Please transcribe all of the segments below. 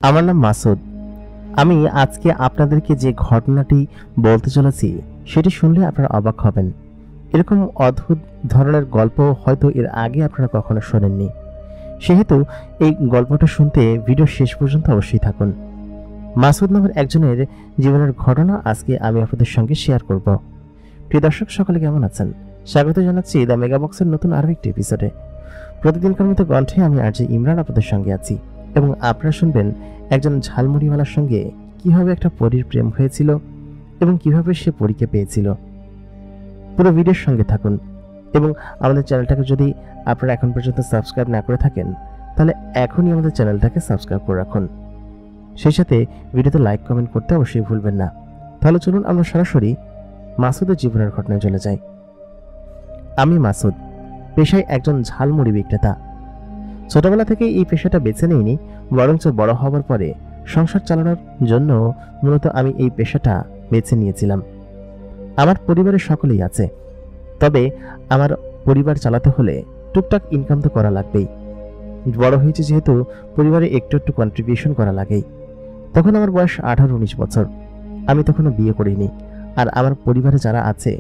আমার নাম মাসুদ। আমি আজকে আপনাদেরকে যে ঘটনাটি বলতে চলেছি সেটি শুনলে আপনারা অবাক হবেন। এরকম অদ্ভুত ধরনের গল্প হয়তো এর আগে আপনারা কখনো শোনেননি। সেহেতু এই গল্পটা শুনতে ভিডিও শেষ পর্যন্ত অবশ্যই থাকুন। মাসুদ নামের একজনের জীবনের ঘটনা আজকে আমি আপনাদের সঙ্গে শেয়ার করব। প্রিয় দর্শক, সকলে কেমন আছেন? স্বাগত জানাচ্ছি দ্য মেগাবক্সের নতুন আরও একটি এপিসোডে। প্রতিদিনকার মতো কণ্ঠে আমি আরজে ইমরান আপনাদের সঙ্গে আছি এবং আপনারা শুনবেন একজন ঝালমুড়িওয়ালার সঙ্গে কিভাবে একটা পরীর প্রেম হয়েছিল এবং কিভাবে সে পরীকে পেয়েছিল। পুরো ভিডিওর সঙ্গে থাকুন এবং আমাদের চ্যানেলটাকে যদি আপনারা এখন পর্যন্ত সাবস্ক্রাইব না করে থাকেন তাহলে এখনই আমাদের চ্যানেলটাকে সাবস্ক্রাইব করে রাখুন। সেই সাথে ভিডিওতে লাইক কমেন্ট করতে অবশ্যই ভুলবেন না। তাহলে চলুন আমরা সরাসরি মাসুদের জীবনের ঘটনায় চলে যাই। আমি মাসুদ, পেশায় একজন ঝালমুড়ি বিক্রেতা। ছোটবেলা থেকে এই পেশাটা বেছে নিইনি, বরঞ্চ বড় হওয়ার পরে সংসার চালানোর জন্য মূলত আমি এই পেশাটা বেছে নিয়েছিলাম। আমার পরিবারের সকলেই আছে, তবে আমার পরিবার চালাতে হলে টুকটাক ইনকাম তো করা লাগবেই। বড় হয়েছে যেহেতু পরিবারে একটু একটু কন্ট্রিবিউশন করা লাগেই। তখন আমার বয়স 18-19 বছর। আমি তখনও বিয়ে করিনি, আর আমার পরিবারে যারা আছে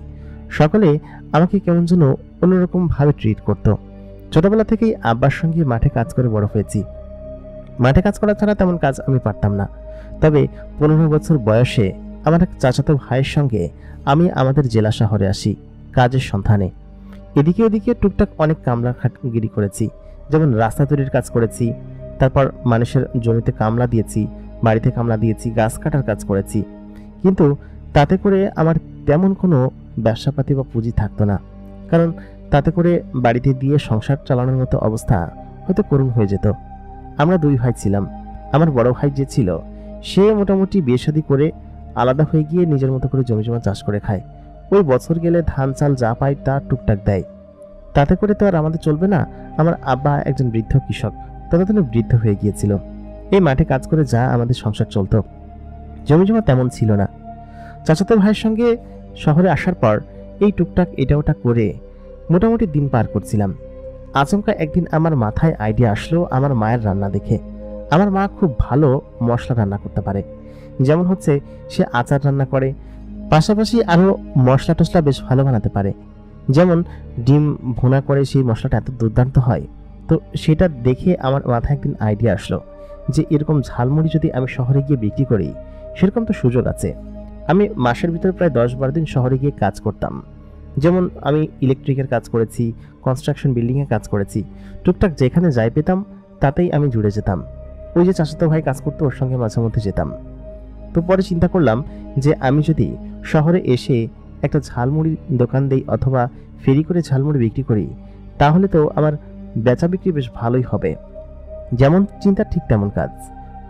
সকলে আমাকে কেমন যেন অন্যরকমভাবে ট্রিট করতো। ছোটবেলা থেকেই আব্বার সঙ্গে মাঠে কাজ করে বড় হয়েছি। মাঠে কাজ করা ছাড়া তেমন কাজ আমি পারতাম না। তবে 15 বছর বয়সে আমার এক চাচাতো ভাইয়ের সঙ্গে আমি আমাদের জেলা শহরে আসি কাজের সন্ধানে। এদিকে ওদিকে টুকটাক অনেক কামলা খাটগিরি করেছি, যেমন রাস্তা তৈরির কাজ করেছি, তারপর মানুষের জমিতে কামলা দিয়েছি, বাড়িতে কামলা দিয়েছি, গাছ কাটার কাজ করেছি। কিন্তু তাতে করে আমার তেমন কোনো ব্যবসাপাতি বা পুঁজি থাকতো না, কারণ তাতে করে বাড়িতে দিয়ে সংসার চালানোর মতো অবস্থা হয়তো করুণ হয়ে যেত। আমরা দুই ভাই ছিলাম। আমার বড় ভাই যে ছিল সে মোটামুটি বিয়ে শাদী করে আলাদা হয়ে গিয়ে নিজের মতো করে জমি জমা চাষ করে খায়। ওই বছর গেলে ধান চাল যা পায় তা টুকটাক দেয়। তাতে করে তো আর আমাদের চলবে না। আমার আব্বা একজন বৃদ্ধ কৃষক, ততদিনে বৃদ্ধ হয়ে গিয়েছিল। এই মাঠে কাজ করে যা আমাদের সংসার চলতো, জমি জমা তেমন ছিল না। চাচাতো ভাইয়ের সঙ্গে শহরে আসার পর এই টুকটাক এটা ওটা করে মোটামুটি দিন পার করছিলাম। আচমকা একদিন আমার মাথায় আইডিয়া আসলো আমার মায়ের রান্না দেখে। আমার মা খুব ভালো মশলা রান্না করতে পারে, যেমন হচ্ছে সে আচার রান্না করে, পাশাপাশি আরও মশলা টশলা বেশ ভালো বানাতে পারে। যেমন ডিম ভুনা করে সেই মশলাটা এত দুর্দান্ত হয়। তো সেটা দেখে আমার মাথায় একদিন আইডিয়া আসলো যে এরকম ঝালমুড়ি যদি আমি শহরে গিয়ে বিক্রি করি, সেরকম তো সুযোগ আছে। আমি মাসের ভিতরে প্রায় 10-12 দিন শহরে গিয়ে কাজ করতাম। যেমন আমি ইলেকট্রিকের কাজ করেছি, কনস্ট্রাকশন বিল্ডিংয়ে কাজ করেছি। টুকটাক যেখানে যাই পেতাম তাতেই আমি জুড়ে যেতাম। ওই যে চাচাতো ভাই কাজ করতো ওর সঙ্গে মাঝে মধ্যে যেতাম। তো পরে চিন্তা করলাম যে আমি যদি শহরে এসে একটা ঝালমুড়ির দোকান দেই অথবা ফেরি করে ঝালমুড়ি বিক্রি করি, তাহলে তো আমার বেচা বিক্রি বেশ ভালোই হবে। যেমন চিন্তা ঠিক তেমন কাজ।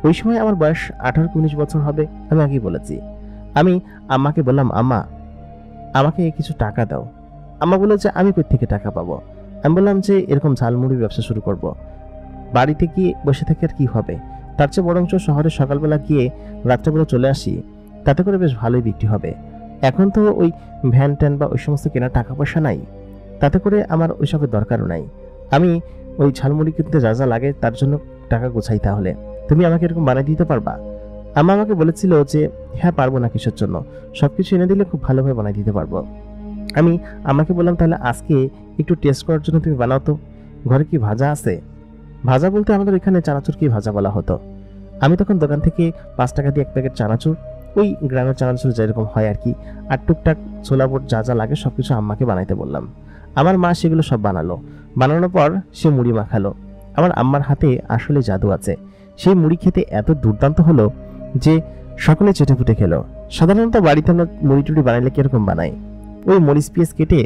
ওই সময় আমার বয়স 18-19 বছর হবে, আমি আগেই বলেছি। আমি আম্মাকে বললাম, আম্মা আমাকে কিছু টাকা দাও। আম্মা বলল যে আমি কই থেকে টাকা পাবো। আমি বললাম যে এরকম ঝালমুড়ির ব্যবসা শুরু করব। বাড়িতে গিয়ে বসে থেকে আর কি হবে, তার চেয়ে বরঞ্চ শহরে সকালবেলা গিয়ে রাত্রেবেলা চলে আসি, তাতে করে বেশ ভালোই বিক্রি হবে। এখন তো ওই ভ্যান ট্যান বা ওই সমস্ত কেনার টাকা পয়সা নাই, তাতে করে আমার ওইসবের দরকারও নাই। আমি ওই ঝালমুড়ি কিনতে যা যা লাগে তার জন্য টাকা গোছাই, তাহলে তুমি আমাকে এরকম বানিয়ে দিতে পারবা? আম্মা আমাকে বলেছিল যে হ্যাঁ পারবো না কিসের জন্য, সবকিছু এনে দিলে খুব ভালোভাবে বানিয়ে দিতে পারবো। আমি আম্মাকে বললাম তাহলে আজকে একটু টেস্ট করার জন্য তুমি বানাও তো, ঘরে কি ভাজা আছে? ভাজা বলতে আমাদের এখানে চানাচুরকেই ভাজা বলা হতো। আমি তখন দোকান থেকে 5 টাকা দিয়ে 1 প্যাকেট চানাচুর, ওই গ্রামের চানাচুর যেরকম হয় আর কি, আর টুকটাক ছোলা বুট যা যা লাগে সবকিছু আম্মাকে বানাইতে বললাম। আমার মা সেগুলো সব বানালো। বানানোর পর সে মুড়ি মাখালো। আমার আম্মার হাতে আসলে জাদু আছে। সেই মুড়ি খেতে এত দুর্দান্ত হলো যে সকলে চেটেপুটে খেলো। সাধারণত বাড়িতে আমরা মুড়ি টুড়ি বানাইলে কিরকম বানাই, ওই মরিচ পেঁয়াজ কেটে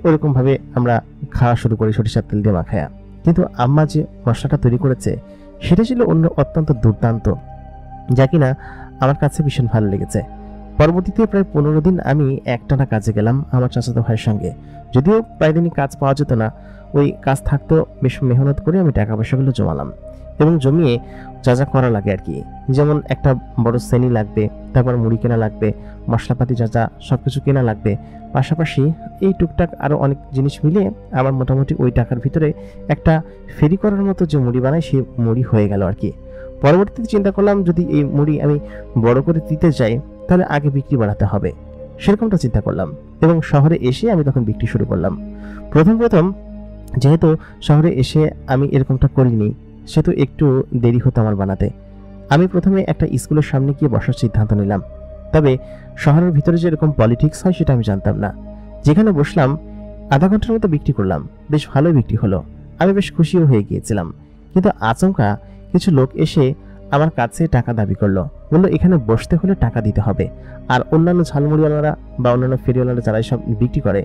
ওইরকম ভাবে আমরা খাওয়া শুরু করি সরিষার তেল দিয়ে মাখায়া। কিন্তু আম্মা যে মশলাটা তৈরি করেছে সেটা ছিল অন্য অত্যন্ত দুর্দান্ত, যা কিনা আমার কাছে ভীষণ ভালো লেগেছে। পরবর্তীতে প্রায় 15 দিন আমি একটানা কাজে গেলাম আমার চাচাতো ভাইয়ের সঙ্গে। যদিও প্রায় দিনই কাজ পাওয়া যেত না, ওই কাজ থাকতো, বেশ মেহনত করে আমি টাকা পয়সাগুলো জমালাম এবং জমিয়ে যা যা করা লাগে আর কি, যেমন একটা বড় শ্রেণী লাগবে, তারপর মুড়ি কেনা লাগবে, মশলাপাতি যা যা সবকিছু কেনা লাগবে, পাশাপাশি এই টুকটাক আরও অনেক জিনিস মিলে আমার মোটামুটি ওই টাকার ভিতরে একটা ফেরি করার মতো যে মুড়ি বানায় সেই মুড়ি হয়ে গেল আর কি। পরবর্তীতে চিন্তা করলাম যদি এই মুড়ি আমি বড় করে দিতে যাই তাহলে আগে বিক্রি বাড়াতে হবে, সেরকমটা চিন্তা করলাম এবং শহরে এসে আমি তখন বিক্রি শুরু করলাম। প্রথম প্রথম যেহেতু শহরে এসে আমি এরকমটা করিনি, সেহেতু একটু দেরি হতো আমার বানাতে। আমি প্রথমে একটা স্কুলের সামনে গিয়ে বসার সিদ্ধান্ত নিলাম, তবে শহরের ভিতরে যে এরকম পলিটিক্স হয় সেটা আমি জানতাম না। যেখানে বসলাম আধা ঘন্টার মতো বিক্রি করলাম, বেশ ভালোই বিক্রি হলো, আমি বেশ খুশিও হয়ে গিয়েছিলাম। কিন্তু আচমকা কিছু লোক এসে আমার কাছে টাকা দাবি করলো, বললো এখানে বসতে হলে টাকা দিতে হবে। আর অন্যান্য ঝালমুড়িওয়ালারা বা অন্যান্য ফেরিওয়ালারা যারা সব বিক্রি করে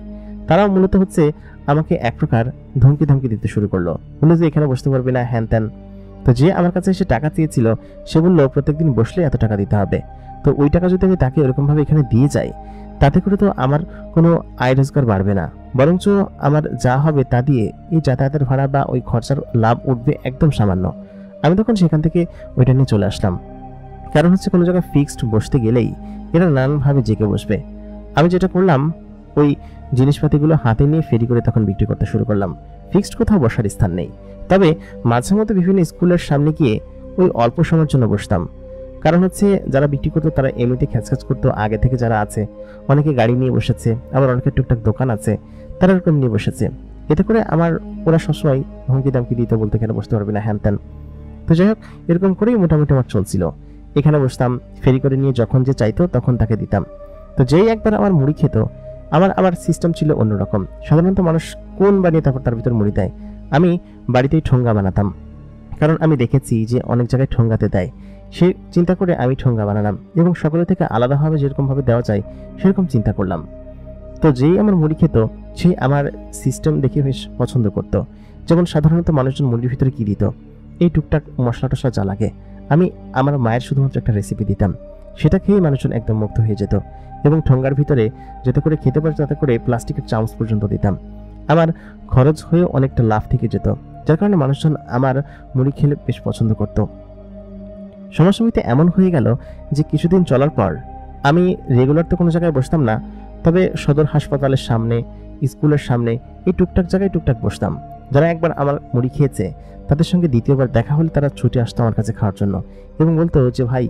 তারাও মূলত হচ্ছে আমাকে এক প্রকার ধমকি ধমকি দিতে শুরু করলো, বললো যে এখানে বসতে পারবি না, হ্যান ত্যান। তো যে আমার কাছে এসে টাকা চেয়েছিল সে বললো প্রত্যেকদিন বসলে এত টাকা দিতে হবে। তো ওই টাকা যদি আমি তাকে এরকমভাবে এখানে দিয়ে যাই তাতে করে তো আমার কোনো আয় রোজগার বাড়বে না, বরঞ্চ আমার যা হবে তা দিয়ে এই যাতায়াতের ভাড়া বা ওই খরচার লাভ উঠবে একদম সামান্য। আমি তখন সেখান থেকে ওইটা নিয়ে চলে আসলাম। কারণ হচ্ছে কোনো জায়গায় ফিক্সড বসতে গেলেই এরা নানানভাবে জেগে বসবে। আমি যেটা করলাম ওই জিনিসপাতিগুলো হাতে নিয়ে ফেরি করে তখন বিক্রি করতে শুরু করলাম। ফিক্সড কোথাও বসার স্থান নেই, তবে মাঝে মধ্যে বিভিন্ন স্কুলের সামনে গিয়ে ওই অল্প সময়ের জন্য বসতাম। কারণ হচ্ছে যারা বিক্রি করতো তারা এমনিতে খ্যাচখ্যাচ করতো আগে থেকে যারা আছে, অনেকে গাড়ি নিয়ে বসেছে, আবার অনেকের টুকটাক দোকান আছে, তারা এরকম নিয়ে বসেছে। এতে করে আমার ওরা সবসময় হুমকি দামকি দিতে, বলতে এখানে বসতে পারবি না, হ্যান ত্যান। তো যাই হোক, এরকম করেই মোটামুটি আমার চলছিল। এখানে বসতাম, ফেরি করে নিয়ে যখন যে চাইতো তখন তাকে দিতাম। তো যেই একবার আমার মুড়ি খেত, আমার সিস্টেম ছিল অন্যরকম। সাধারণত মানুষ কোন বানিয়ে তারপর তার ভিতর মুড়ি দেয়, আমি বাড়িতেই ঠোঙ্গা বানাতাম। কারণ আমি দেখেছি যে অনেক জায়গায় ঠোঙ্গাতে দেয়, সে চিন্তা করে আমি ঠোঙ্গা বানালাম এবং সকলের থেকে আলাদাভাবে যেরকমভাবে দেওয়া যায় সেরকম চিন্তা করলাম। তো যেই আমার মুড়ি খেত সেই আমার সিস্টেম দেখে বেশ পছন্দ করত। যেমন সাধারণত মানুষজন মুড়ির ভিতরে কি দিত, এই টুকটাক মশলা টশলা যা লাগে, আমি আমার মায়ের শুধুমাত্র একটা রেসিপি দিতাম, সেটা খেয়েই মানুষজন একদম মুগ্ধ হয়ে যেত। এবং ঠোঙ্গার ভিতরে যাতে করে খেতে পারে তাতে করে প্লাস্টিকের চামচ পর্যন্ত দিতাম। আমার খরচ হয়ে অনেকটা লাভ থেকে যেত, যার কারণে মানুষজন আমার মুড়ি খেলে বেশ পছন্দ করত। সমসাময়িকতে এমন হয়ে গেল যে কিছুদিন চলার পর আমি রেগুলার তো কোনো জায়গায় বসতাম না, তবে সদর হাসপাতালের সামনে, স্কুলের সামনে এই টুকটাক জায়গায় টুকটাক বসতাম। যারা একবার আমার মুড়ি খেয়েছে তাদের সঙ্গে দ্বিতীয়বার দেখা হলে তারা ছুটে আসতো আমার কাছে খাওয়ার জন্য এবং বলতো যে ভাই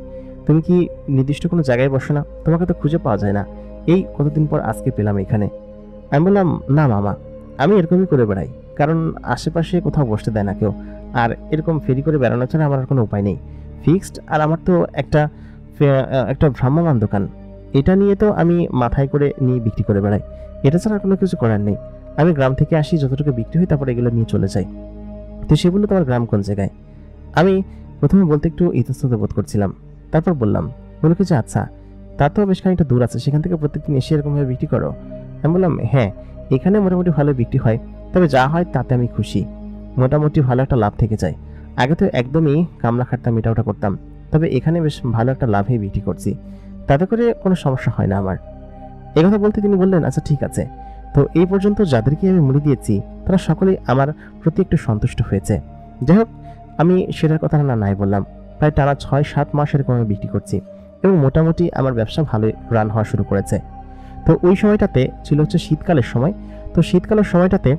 তুমি কি নির্দিষ্ট কোনো জায়গায় বসো না, তোমাকে তো খুঁজে পাওয়া যায় না, এই কতদিন পর আজকে পেলাম এখানে। আমি বললাম না মামা, আমি এরকমই করে বেড়াই, কারণ আশেপাশে কোথাও বসতে দেয় না কেউ, আর এরকম ফেরি করে বেড়ানো ছাড়া আমার আর কোনো উপায় নেই। ফিক্সড আর আমার তো একটা ভ্রাম্যমান দোকান, এটা নিয়ে তো আমি মাথায় করে নিয়ে বিক্রি করে বেড়াই, এটা ছাড়া কোনো কিছু করার নেই। আমি গ্রাম থেকে আসি, যতটুকু বিক্রি হয় তারপরে এগুলো নিয়ে চলে যাই। তো সে বললো তোমার গ্রাম কোন জায়গায়? আমি প্রথমে বলতে একটু ইতস্তত বোধ করছিলাম, তারপর বললাম, বলো কি যে আচ্ছা তা তো বেশ খানিকটা দূর আছে, সেখান থেকে প্রত্যেকদিন এসে এরকমভাবে বিক্রি করো? আমি বললাম হ্যাঁ, এখানে মোটামুটি ভালো বিক্রি হয়, তবে যা হয় তাতে আমি খুশি, মোটামুটি ভালো একটা লাভ থেকে যায়। আগে তো একদমই কামলা খাটতাম, এটা ওটা করতাম, তবে এখানে বেশ ভালো একটা লাভে বিক্রি করছি, তাতে করে কোনো সমস্যা হয় না আমার। একথা বলতে তিনি বললেন আচ্ছা ঠিক আছে। তো এই পর্যন্ত যাদেরকে আমি মুড়ি দিয়েছি তারা সকলেই আমার প্রতি একটু সন্তুষ্ট হয়েছে। যাই হোক, আমি সেটার কথা নাই বললাম, প্রায় টানা 6-7 মাস এরকম আমি বিক্রি করছি এবং মোটামুটি আমার ব্যবসা ভালোই রান হওয়া শুরু করেছে। তো ওই সময়টাতে ছিল হচ্ছে শীতকালের সময়। তো শীতকালের সময়টাতে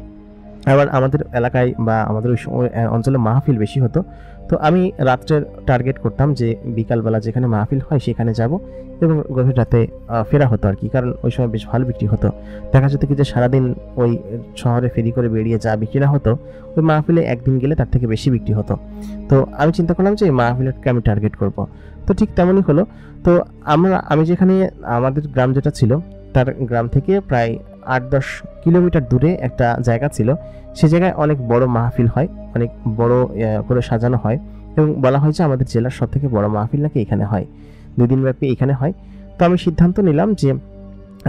আবার আমাদের এলাকায় বা আমাদের ওই অঞ্চলে মাহফিল বেশি হতো। তো আমি রাত্রের টার্গেট করতাম যে বিকালবেলা যেখানে মাহফিল হয় সেখানে যাব এবং গভীর রাতে ফেরা হতো আর কি, কারণ ওই সময় বেশ ভালো বিক্রি হতো। দেখা যেত কি যে সারাদিন ওই শহরে ফেরি করে বেরিয়ে যা বিক্রি না হতো, ওই মাহফিলে একদিন গেলে তার থেকে বেশি বিক্রি হতো। তো আমি চিন্তা করলাম যে এই মাহফিলকে আমি টার্গেট করব। তো ঠিক তেমনই হলো। তো আমি যেখানে, আমাদের গ্রাম যেটা ছিল তার গ্রাম থেকে প্রায় 8-10 কিলোমিটার দূরে একটা জায়গা ছিল, সে জায়গায় অনেক বড় মাহফিল হয়, অনেক বড় করে সাজানো হয় এবং বলা হয় যে আমাদের জেলার সব থেকে বড় মাহফিল নাকি এখানে হয়, 2 দিন ব্যাপী এখানে হয়। তো আমি সিদ্ধান্ত নিলাম যে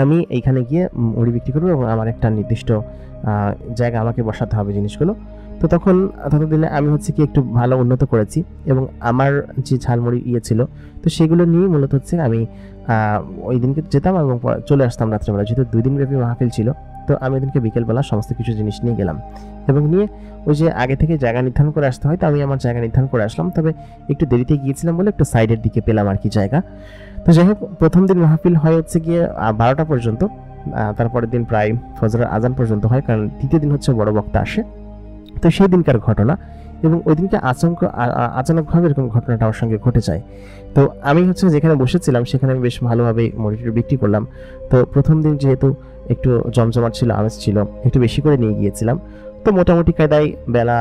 আমি এইখানে গিয়ে মুড়ি বিক্রি করবো এবং আমার একটা নির্দিষ্ট জায়গা আমাকে বসাতে হবে জিনিসগুলো। তো তখন ততদিনে আমি হচ্ছে কি একটু ভালো উন্নত করেছি এবং আমার যে ঝালমুড়ি ছিল তো সেগুলো নিয়ে মূলত হচ্ছে আমি ওই দিনকে যেতাম এবং চলে আসতাম রাত্রেবেলা, যেহেতু 2 দিন ব্যাপী মাহফিল ছিল। তো আমি ওদিনকে বিকেলবেলা সমস্ত কিছু জিনিস নিয়ে গেলাম এবং নিয়ে ওই যে আগে থেকে জায়গা নির্ধারণ করে আসতে হয়, তো আমি আমার জায়গা নির্ধারণ করে আসলাম, তবে একটু দেরিতে গিয়েছিলাম বলে একটু সাইডের দিকে পেলাম আর কি জায়গা। তো যাই হোক, প্রথম দিন মাহফিল হয় হচ্ছে গিয়ে 12টা পর্যন্ত, তারপরের দিন প্রায় ফজরের আজান পর্যন্ত হয়, কারণ দ্বিতীয় দিন হচ্ছে বড় বক্তা আসে। তো সেই দিনকার ঘটনা, এবং ওই দিনকে আচানকভাবে এরকম ঘটনাটা আমার সঙ্গে ঘটে যায়। তো আমি যেখানে বসেছিলাম সেখানে আমি বেশ ভালোভাবে মুড়িটা বিক্রি করলাম। তো প্রথম দিন যেহেতু একটু জমজমাট ছিল, আমেজ ছিল, একটু বেশি করে নিয়ে গিয়েছিলাম। তো মোটামুটি কায়দায় বেলা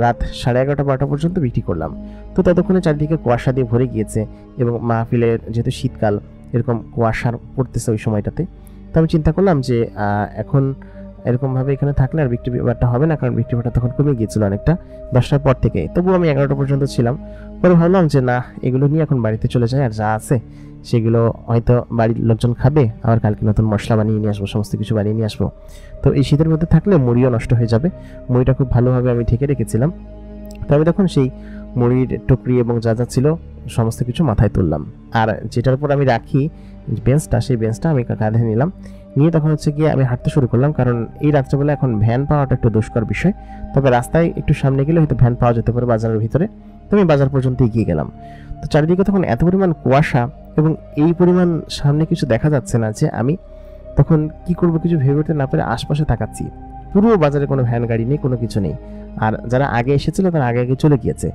রাত 11:30-12টা পর্যন্ত বিক্রি করলাম। তো ততক্ষণে চারিদিকে কুয়াশা দিয়ে ভরে গিয়েছে এবং মাহফিলের যেহেতু শীতকাল, এরকম কুয়াশার পড়তেছে ওই সময়টাতে। তো আমি চিন্তা করলাম যে এখন এরকমভাবে এখানে থাকলে আর বিক্রি ব্যাপারটা হবে না, কারণ বিক্রি ব্যাপারটা তখন কমে গিয়েছিল অনেকটা 10টার পর থেকে। তবুও আমি 11টা পর্যন্ত ছিলাম। পরে ভাবলাম যে না, এগুলো নিয়ে এখন বাড়িতে চলে যাই, আর যা আছে সেগুলো হয়তো বাড়ির লোকজন খাবে, আবার কালকে নতুন মশলা বানিয়ে নিয়ে আসবো, সমস্ত কিছু বানিয়ে নিয়ে আসবো। তো এই শীতের মধ্যে থাকলে মুড়িও নষ্ট হয়ে যাবে। মুড়িটা খুব ভালোভাবে আমি ঢেকে রেখেছিলাম। তো আমি তখন সেই মুড়ির টুকরি এবং যা যা ছিল সমস্ত কিছু মাথায় তুললাম, আর যেটার উপর আমি রাখি বেঞ্চটা, সেই বেঞ্চটা আমি কাঁধে নিলাম। নিয়ে তখন গিয়ে আমি হাঁটতে শুরু করলাম, কারণ এই রাত্রেবেলা এখন ভ্যান পাওয়াটা একটু দুষ্কর বিষয়। তবে রাস্তায় একটু সামনে গেলে হয়তো ভ্যান পাওয়া যেতে পারে বাজারের ভিতরে। তো আমি বাজার পর্যন্ত এগিয়ে গেলাম। তো চারিদিকে তখন এত পরিমাণ কুয়াশা এবং এই পরিমাণ সামনে কিছু দেখা যাচ্ছে না যে আমি তখন কি করব কিছু ভেবে উঠতে না পেরে আশপাশে তাকাচ্ছি। পুরো বাজারে কোনো ভ্যান গাড়ি নেই, কোনো কিছু নেই, আর যারা আগে এসেছিল তারা আগে আগে চলে গিয়েছে।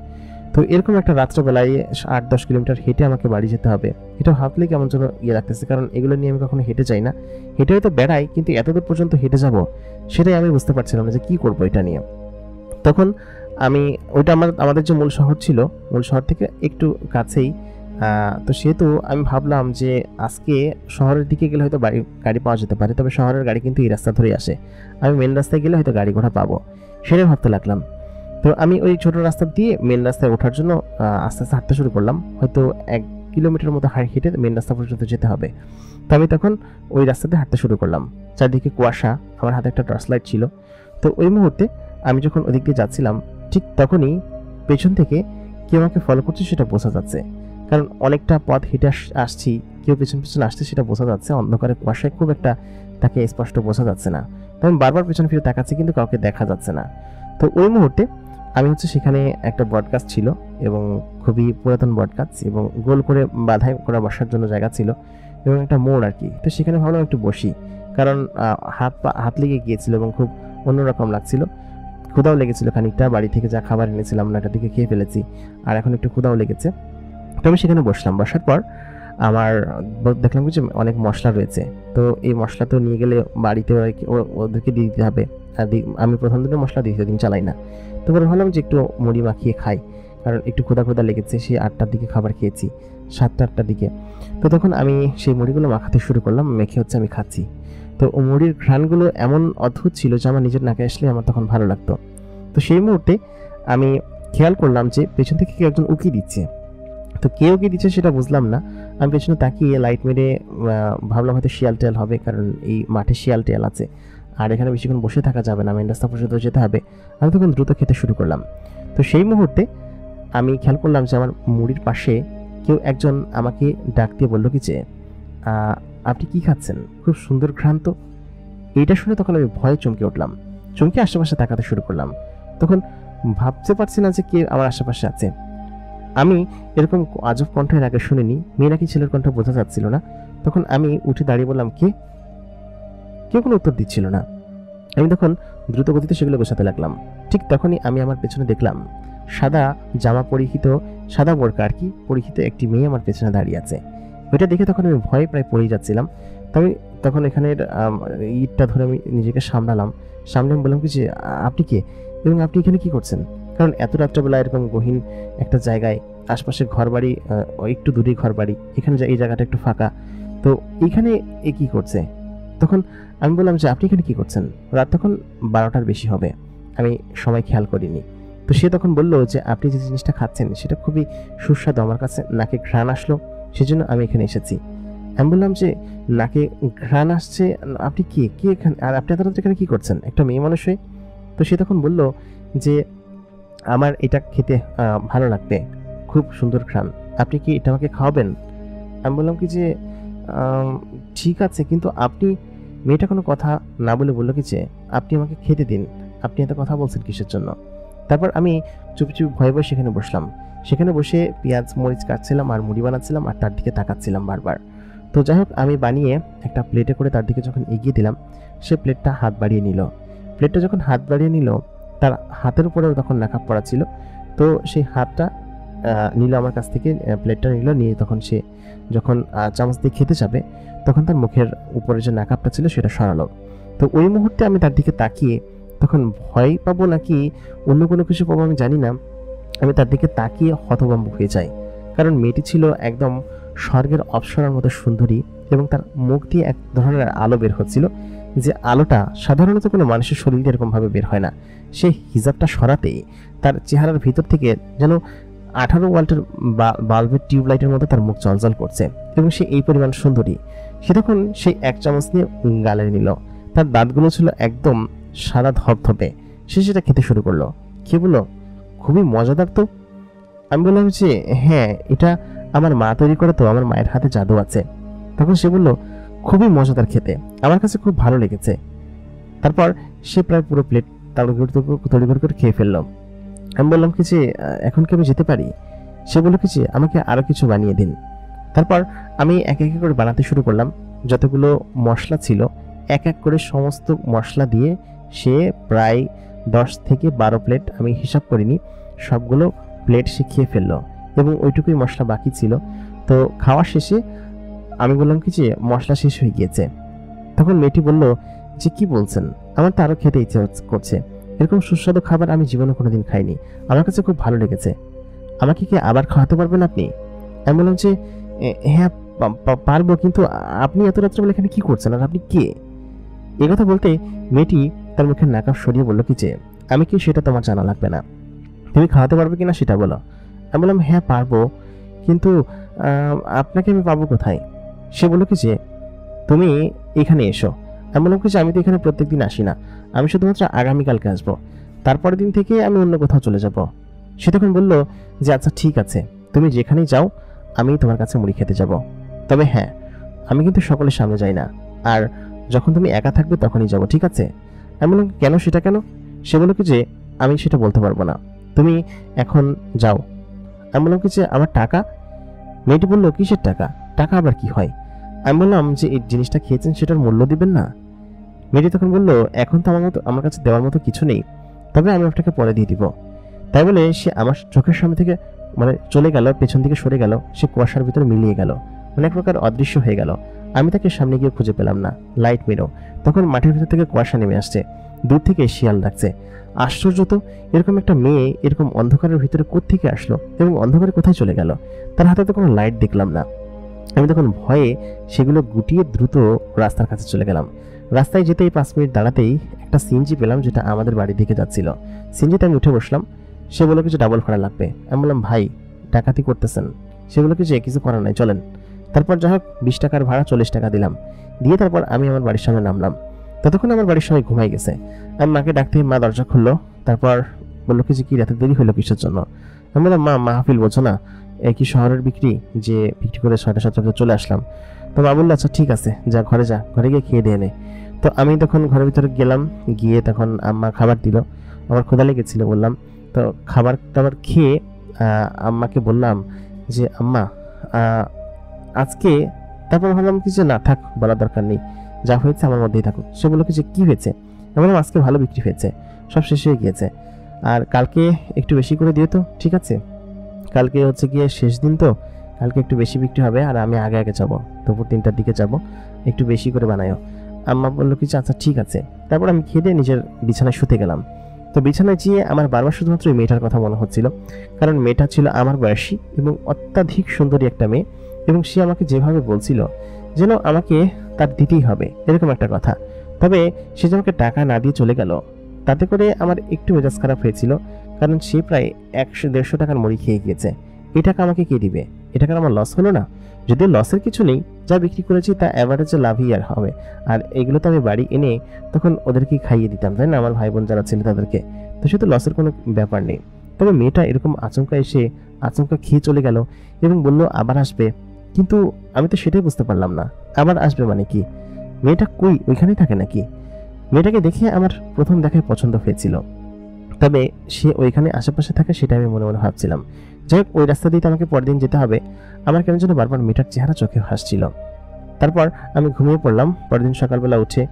তো এরকম একটা রাত্রবেলায় 8-10 কিলোমিটার হেঁটে আমাকে বাড়ি যেতে হবে, এটা ভাবলে কেমন যেন লাগতেছে, কারণ এগুলো নিয়ে আমি কখনো হেঁটে যাই না। হেঁটে হয়তো বেড়াই, কিন্তু এতদূর পর্যন্ত হেঁটে যাব সেটাই আমি বুঝতে পারছিলাম না যে কী করবো এটা নিয়ে। তখন আমি ওইটা আমাদের যে মূল শহর ছিল, মূল শহর থেকে একটু কাছেই। তো সেহেতু আমি ভাবলাম যে আজকে শহরের দিকে গেলে হয়তো গাড়ি পাওয়া যেতে পারে, তবে শহরের গাড়ি কিন্তু এই রাস্তা ধরেই আসে। আমি মেন রাস্তায় গেলে হয়তো গাড়ি ঘোড়া পাবো, সেটাই ভাবতে লাগলাম। তো আমি ওই ছোট রাস্তা দিয়ে মেন রাস্তায় ওঠার জন্য আস্তে আস্তে হাঁটতে শুরু করলাম। হয়তো 1 কিলোমিটার মতো হেঁটে মেন রাস্তা পর্যন্ত যেতে হবে। তো আমি তখন ওই রাস্তাতে হাঁটতে শুরু করলাম। চারদিকে কুয়াশা, আমার হাতে একটা টর্চ লাইট ছিল। তো ওই মুহূর্তে আমি যখন ওদিক দিয়ে যাচ্ছিলাম, ঠিক তখনই পেছন থেকে কেউ আমাকে ফলো করছে সেটা বোঝা যাচ্ছে, কারণ অনেকটা পথ হেঁটে আসছি, কেউ পেছন পেছন আসছে সেটা বোঝা যাচ্ছে। অন্ধকারে কুয়াশায় খুব একটা তাকে স্পষ্ট বোঝা যাচ্ছে না। তো আমি বারবার পেছন ফিরে তাকাচ্ছি, কিন্তু কাউকে দেখা যাচ্ছে না। তো ওই মুহূর্তে আমি সেখানে একটা বটগাছ ছিল এবং খুবই পুরাতন বটগাছ, এবং গোল করে বাধাই করা বসার জন্য জায়গা ছিল এবং একটা মোড় আর কি। তো সেখানে ভাবলাম একটু বসি, কারণ হাত লেগে গিয়েছিল এবং খুব অন্যরকম লাগছিল। ক্ষুধাও লেগেছিল খানিকটা, বাড়ি থেকে যা খাবার এনেছিলাম না, একটা দিকে খেয়ে ফেলেছি, আর এখন একটু ক্ষুধাও লেগেছে। তো আমি সেখানে বসলাম। বসার পর আমার দেখলাম যে অনেক মশলা রয়েছে। তো এই মশলা তো নিয়ে গেলে বাড়িতে ওদেরকে দিয়ে দিতে হবে, আর আমি প্রথম দিনে মশলা দিয়ে দিন চালাই না। তো পরে ভাবলাম যে একটু মুড়ি মাখিয়ে খাই, কারণ একটু ক্ষুধা লেগেছে। সেই 8টার দিকে খাবার খেয়েছি, 7টা-8টার দিকে। তো তখন আমি সেই মুড়িগুলো মাখাতে শুরু করলাম, মেখে আমি খাচ্ছি। তো মুড়ির ঘ্রাণগুলো এমন অদ্ভুত ছিল যে আমার নিজের নাকে আসলে আমার তখন ভালো লাগতো। তো সেই মুহূর্তে আমি খেয়াল করলাম যে পেছন থেকে কেউ একজন উকি দিচ্ছে। তো কে উকি দিচ্ছে সেটা বুঝলাম না। আমি পেছনে তাকিয়ে লাইট মেরে ভাবলাম হয়তো শিয়াল টেয়াল হবে, কারণ এই মাঠে শিয়াল টেয়াল আছে, আর এখানে বেশিক্ষণ বসে থাকা যাবে না, মেন রাস্তা পর্যন্ত যেতে হবে। আমি তখন দ্রুত খেতে শুরু করলাম। তো সেই মুহূর্তে আমি খেয়াল করলাম যে আমার মুড়ির পাশে কেউ একজন আমাকে ডাক দিয়ে বললো কি যে আপনি কি খাচ্ছেন, খুব সুন্দর ঘ্রাণ তো। এইটা শুনে তখন আমি ভয়ে চমকে উঠলাম, চমকে আশেপাশে তাকাতে শুরু করলাম। তখন ভাবতে পারছি না যে কে আমার আশেপাশে আছে। আমি এরকম আজব কণ্ঠ এর আগে শুনিনি, মেয়ে নাকি ছেলের কণ্ঠ বোঝা যাচ্ছিল না। তখন আমি উঠে দাঁড়িয়ে বললাম কে? কেউ কোনো উত্তর দিচ্ছিল না। আমি তখন দ্রুত গতিতে সেগুলো গোছাতে লাগলাম। ঠিক তখনই আমি আমার পেছনে দেখলাম সাদা জামা পরিহিত, সাদা বোরকা আর কি পরিহিত একটি মেয়ে আমার পেছনে দাঁড়িয়ে আছে। ওইটা দেখে তখন আমি ভয়ে প্রায় পড়েই যাচ্ছিলাম। তবে তখন এখানের ইটটা ধরে আমি নিজেকে সামলালাম। সামলে আমি বললাম কি যে আপনি কে, এবং আপনি এখানে কি করছেন? কারণ এত রাত্রেবেলা এরকম গহীন একটা জায়গায়, আশপাশে ঘরবাড়ি, একটু দূরেই ঘরবাড়ি, এখানে এই জায়গাটা একটু ফাঁকা, তো এইখানে এ কি করছে? তখন আমি বললাম যে আপনি এখানে কি করছেন? রাত তখন 12টার বেশি হবে, আমি সময় খেয়াল করিনি। তো সে তখন বললো যে আপনি যে জিনিসটা খাচ্ছেন সেটা খুবই সুস্বাদু, আমার কাছে নাকে ঘ্রাণ আসলো, সেজন্য আমি এখানে এসেছি। আমি বললাম যে নাকে ঘ্রাণ আসছে, আপনি কে এখানে, আর আপনি এত এখানে কি করছেন একটা মেয়ে মানুষ হয়ে? তো সে তখন বলল যে আমার এটা খেতে ভালো লাগবে, খুব সুন্দর ঘ্রাণ, আপনি কি এটা আমাকে খাওয়াবেন? আমি বললাম কি যে ঠিক আছে, কিন্তু আপনি, মেয়েটা কোনো কথা না বলে বললো কি যে আপনি আমাকে খেতে দিন, আপনি এত কথা বলছেন কিসের জন্য? তারপর আমি চুপি চুপি ভয়ে ভয়ে সেখানে বসলাম। সেখানে বসে পেঁয়াজ মরিচ কাটছিলাম আর মুড়ি বানাচ্ছিলাম আর তার দিকে তাকাচ্ছিলাম বারবার। তো যাই হোক, আমি বানিয়ে একটা প্লেটে করে তার দিকে যখন এগিয়ে দিলাম, সে প্লেটটা হাত বাড়িয়ে নিল। প্লেটটা যখন হাত বাড়িয়ে নিল, তার হাতের উপরেও তখন নাকাব পরা ছিল। তো সেই হাতটা নিল আমার কাছ থেকে, প্লেটটা নিল, নিয়ে তখন সে যখন চামচ দিয়ে খেতে যাবে তখন তার মুখের উপরে যে নাকাবটা ছিল সেটা সরালো। তো ওই মুহূর্তে আমি তার দিকে তাকিয়ে, তখন ভয় পাবো নাকি অন্য কোনো কিছু পাবো আমি জানি না, আমি তার দিকে তাকিয়ে হতভম্ব হয়ে যাই। কারণ মেয়েটি ছিল একদম স্বর্গের অপ্সরার মতো সুন্দরী এবং তার মুখ দিয়ে এক ধরনের আলো বের হচ্ছিল, যে আলোটা সাধারণত কোনো মানুষের শরীর দিয়ে এরকমভাবে বের হয় না। সে হিজাবটা সরাতেই তার চেহারার ভিতর থেকে যেন 18 ওয়াল্টের বাল্বের টিউবলাইটের মতো তার মুখ জলজল করছে এবং সে এই পরিমাণ সুন্দরী। সে তখন সেই এক চামচ নিয়ে গালে নিল। তার দাঁতগুলো ছিল একদম সাদা ধপধপে। সে সেটা খেতে শুরু করলো। খেয়ে বলল, খুবই মজাদার তো। আমি বললাম যে হ্যাঁ, এটা আমার মা তৈরি করে, তো আমার মায়ের হাতে জাদু আছে। তখন সে বলল, খুবই মজাদার খেতে, আমার কাছে খুব ভালো লেগেছে। তারপর সে প্রায় পুরো প্লেট তড়িঘড়ি করে খেয়ে ফেললো। আমি বললাম কি যে এখন কি আমি যেতে পারি? সে বলল কি যে আমাকে আরো কিছু বানিয়ে দিন। তারপর আমি এক এক করে বানাতে শুরু করলাম। যতগুলো মশলা ছিল এক এক করে সমস্ত মশলা দিয়ে সে প্রায় 10 থেকে 12 প্লেট, আমি হিসাব করিনি, সবগুলো প্লেট সে খেয়ে ফেললো এবং ওইটুকুই মশলা বাকি ছিল। তো খাওয়া শেষে আমি বললাম কি যে মশলা শেষ হয়ে গিয়েছে। তখন মেয়েটি বলল যে কি বলছেন, আমার তো আরো খেতে ইচ্ছে করছে, এরকম সুস্বাদু খাবার আমি জীবনে কোনোদিন খাইনি, আমার কাছে খুব ভালো লেগেছে, আমাকে কি আবার খাওয়াতে পারবেন আপনি? আমি বললাম যে হ্যাঁ পারবো, কিন্তু আপনি এত রাত্রেবেলা এখানে কি করছেন, আর আপনি কে? এ কথা বলতে মেয়েটি তার মুখের নাকাব সরিয়ে বলল কি যে আমি কি সেটা তোমার জানা লাগবে না, তুমি খাওয়াতে পারবে কিনা সেটা বলো। আমি বললাম হ্যাঁ পারবো, কিন্তু আপনাকে আমি পাবো কোথায়? সে বলল কি যে তুমি এখানে এসো। আমি বললাম কি যে আমি তো এখানে প্রত্যেকদিন আসি না, আমি শুধুমাত্র আগামীকালকে আসবো, তারপরের দিন থেকে আমি অন্য কোথাও চলে যাব। সে তখন বলল যে আচ্ছা ঠিক আছে, তুমি যেখানেই যাও আমি তোমার কাছে মুড়ি খেতে যাব, তবে হ্যাঁ আমি কিন্তু সকলের সামনে যাই না, আর যখন তুমি একা থাকবে তখনই যাব, ঠিক আছে? আমি বললাম কেন, সেটা কেন? সে বলল কি যে আমি সেটা বলতে পারবো না, তুমি এখন যাও। আমি বললাম কি যে আমার টাকা? মেয়েটি বলল কিসের টাকা? টাকা আবার কি হয়? আমি বললাম যে এই জিনিসটা খেয়েছেন সেটার মূল্য দিবেন না? মেয়েটি তখন বলল এখন তো আমার কাছে দেওয়ার মতো কিছু নেই, তবে আমি আপনাকে পরে দিয়ে দিব। তাই বলে সে আমার চোখের সামনে থেকে মানে চলে গেল, পেছন দিকে সরে গেল, সে কুয়াশার ভিতরে মিলিয়ে গেল, মানে এক প্রকার অদৃশ্য হয়ে গেল। আমি তাকে সামনে গিয়ে খুঁজে পেলাম না। লাইট মেরো, তখন মাটির ভিতর থেকে কুয়াশা নেমে আসছে, দূর থেকে শিয়াল ডাকছে। আশ্চর্য তো, এরকম একটা মেয়ে এরকম অন্ধকারের ভিতরে কোত্থেকে আসলো এবং অন্ধকারে কোথায় চলে গেল? তার হাতে তো কোনো লাইট দেখলাম না। আমি তখন ভয়ে সেগুলো গুটিয়ে দ্রুত রাস্তার কাছে চলে গেলাম। রাস্তায় যেতেই 5 মিনিট দাঁড়াতেই একটা সিএনজি পেলাম, যেটা আমাদের বাড়ির দিকে যাচ্ছিল। সিএনজিতে আমি উঠে বসলাম। সে বলল কিছু ডাবল ভাড়া লাগবে। আমি বললাম ভাই ডাকাতি করতেছেন? সে বলল যে কিছু করার নাই, চলেন। তারপর যা হোক 20 টাকার ভাড়া 40 টাকা দিলাম, দিয়ে তারপর আমি আমার বাড়ির সামনে নামলাম। ততক্ষণ আমার বাড়ির সবাই ঘুমাই গেছে। আমি মাকে ডাকতে মা দরজা খুললো। তারপর বললো কি যে কি রাতে দেরি হলো কিসের জন্য? আমি বললাম মা মাহফিল বোঝো না, একই শহরের বিক্রি, যে বিক্রি করে 6টা-7টা চলে আসলাম। তো মা বললো আচ্ছা ঠিক আছে, যা ঘরে যা, ঘরে গিয়ে খেয়ে দিয়ে নে। তো আমি তখন ঘরের ভিতরে গেলাম, গিয়ে তখন আম্মা খাবার দিল, আমার ক্ষুধা লেগেছিল বললাম। তো খাবার টাবার খেয়ে আম্মাকে বললাম যে আম্মা আজকে, তারপর ভাবলাম কি যে না থাক, বলার দরকার নেই, যা হয়েছে আমার মধ্যেই থাকুক। সে বললো কি যে কি হয়েছে? আমি বললাম আজকে ভালো বিক্রি হয়েছে, সব শেষ হয়ে গিয়েছে, আর কালকে একটু বেশি করে দিও তো, ঠিক আছে? কালকে হচ্ছে গিয়ে শেষ দিন, তো কালকে একটু বেশি বিক্রি হবে, আর আমি আগে আগে যাবো, দুপুর 3টার দিকে যাব, একটু বেশি করে বানাইও। আম্মা বললো কি আচ্ছা ঠিক আছে। তারপর আমি খেয়ে দিয়ে নিজের বিছানায় শুতে গেলাম। তো বিছানায় যেয়ে আমার বারবার শুধুমাত্র এই মেয়েটার কথা মনে হচ্ছিল, কারণ মেয়েটা ছিল আমার বয়সী এবং অত্যাধিক সুন্দরী একটা মেয়ে, এবং সে আমাকে যেভাবে বলছিল যেন আমাকে তার দিতেই হবে এরকম একটা কথা। তবে সে যে আমাকে টাকা না দিয়ে চলে গেল, তাতে করে আমার একটু মেজাজ খারাপ হয়েছিল, কারণ সে প্রায় 100-150 টাকার মুড়ি খেয়ে গিয়েছে। এই টাকা আমাকে কে দিবে? এ টাকা আমার লস হলো না? যদিও লসের কিছু নেই, যা বিক্রি করেছি তা অ্যাভারেজে লাভই আর হবে, আর এগুলো তো আমি বাড়ি এনে তখন ওদেরকে খাইয়ে দিতাম, তাই না, আমার ভাই বোন যারা ছিল তাদেরকে। তো সে তো লসের কোনো ব্যাপার নেই। তবে মেয়েটা এরকম আচমকা এসে আচমকা খেয়ে চলে গেল এবং বলল আবার আসবে, কিন্তু আমি তো সেটাই বুঝতে পারলাম না, আবার আসবে মানে কি? মেয়েটা কই, ওইখানেই থাকে নাকি? মেয়েটাকে দেখে আমার প্রথম দেখায় পছন্দ হয়েছিল, তবে সে ওইখানে আশেপাশে থাকে সেটা আমি মনে মনে ভাবছিলাম। যাই হোক, ওই রাস্তা দিয়ে তো আমাকে পরের দিন যেতে হবে। আমার কেন যেন বারবার মেয়েটার চেহারা চোখে ভাসছিল। তারপর আমি ঘুমিয়ে পড়লাম। পরের দিন সকালবেলা উঠে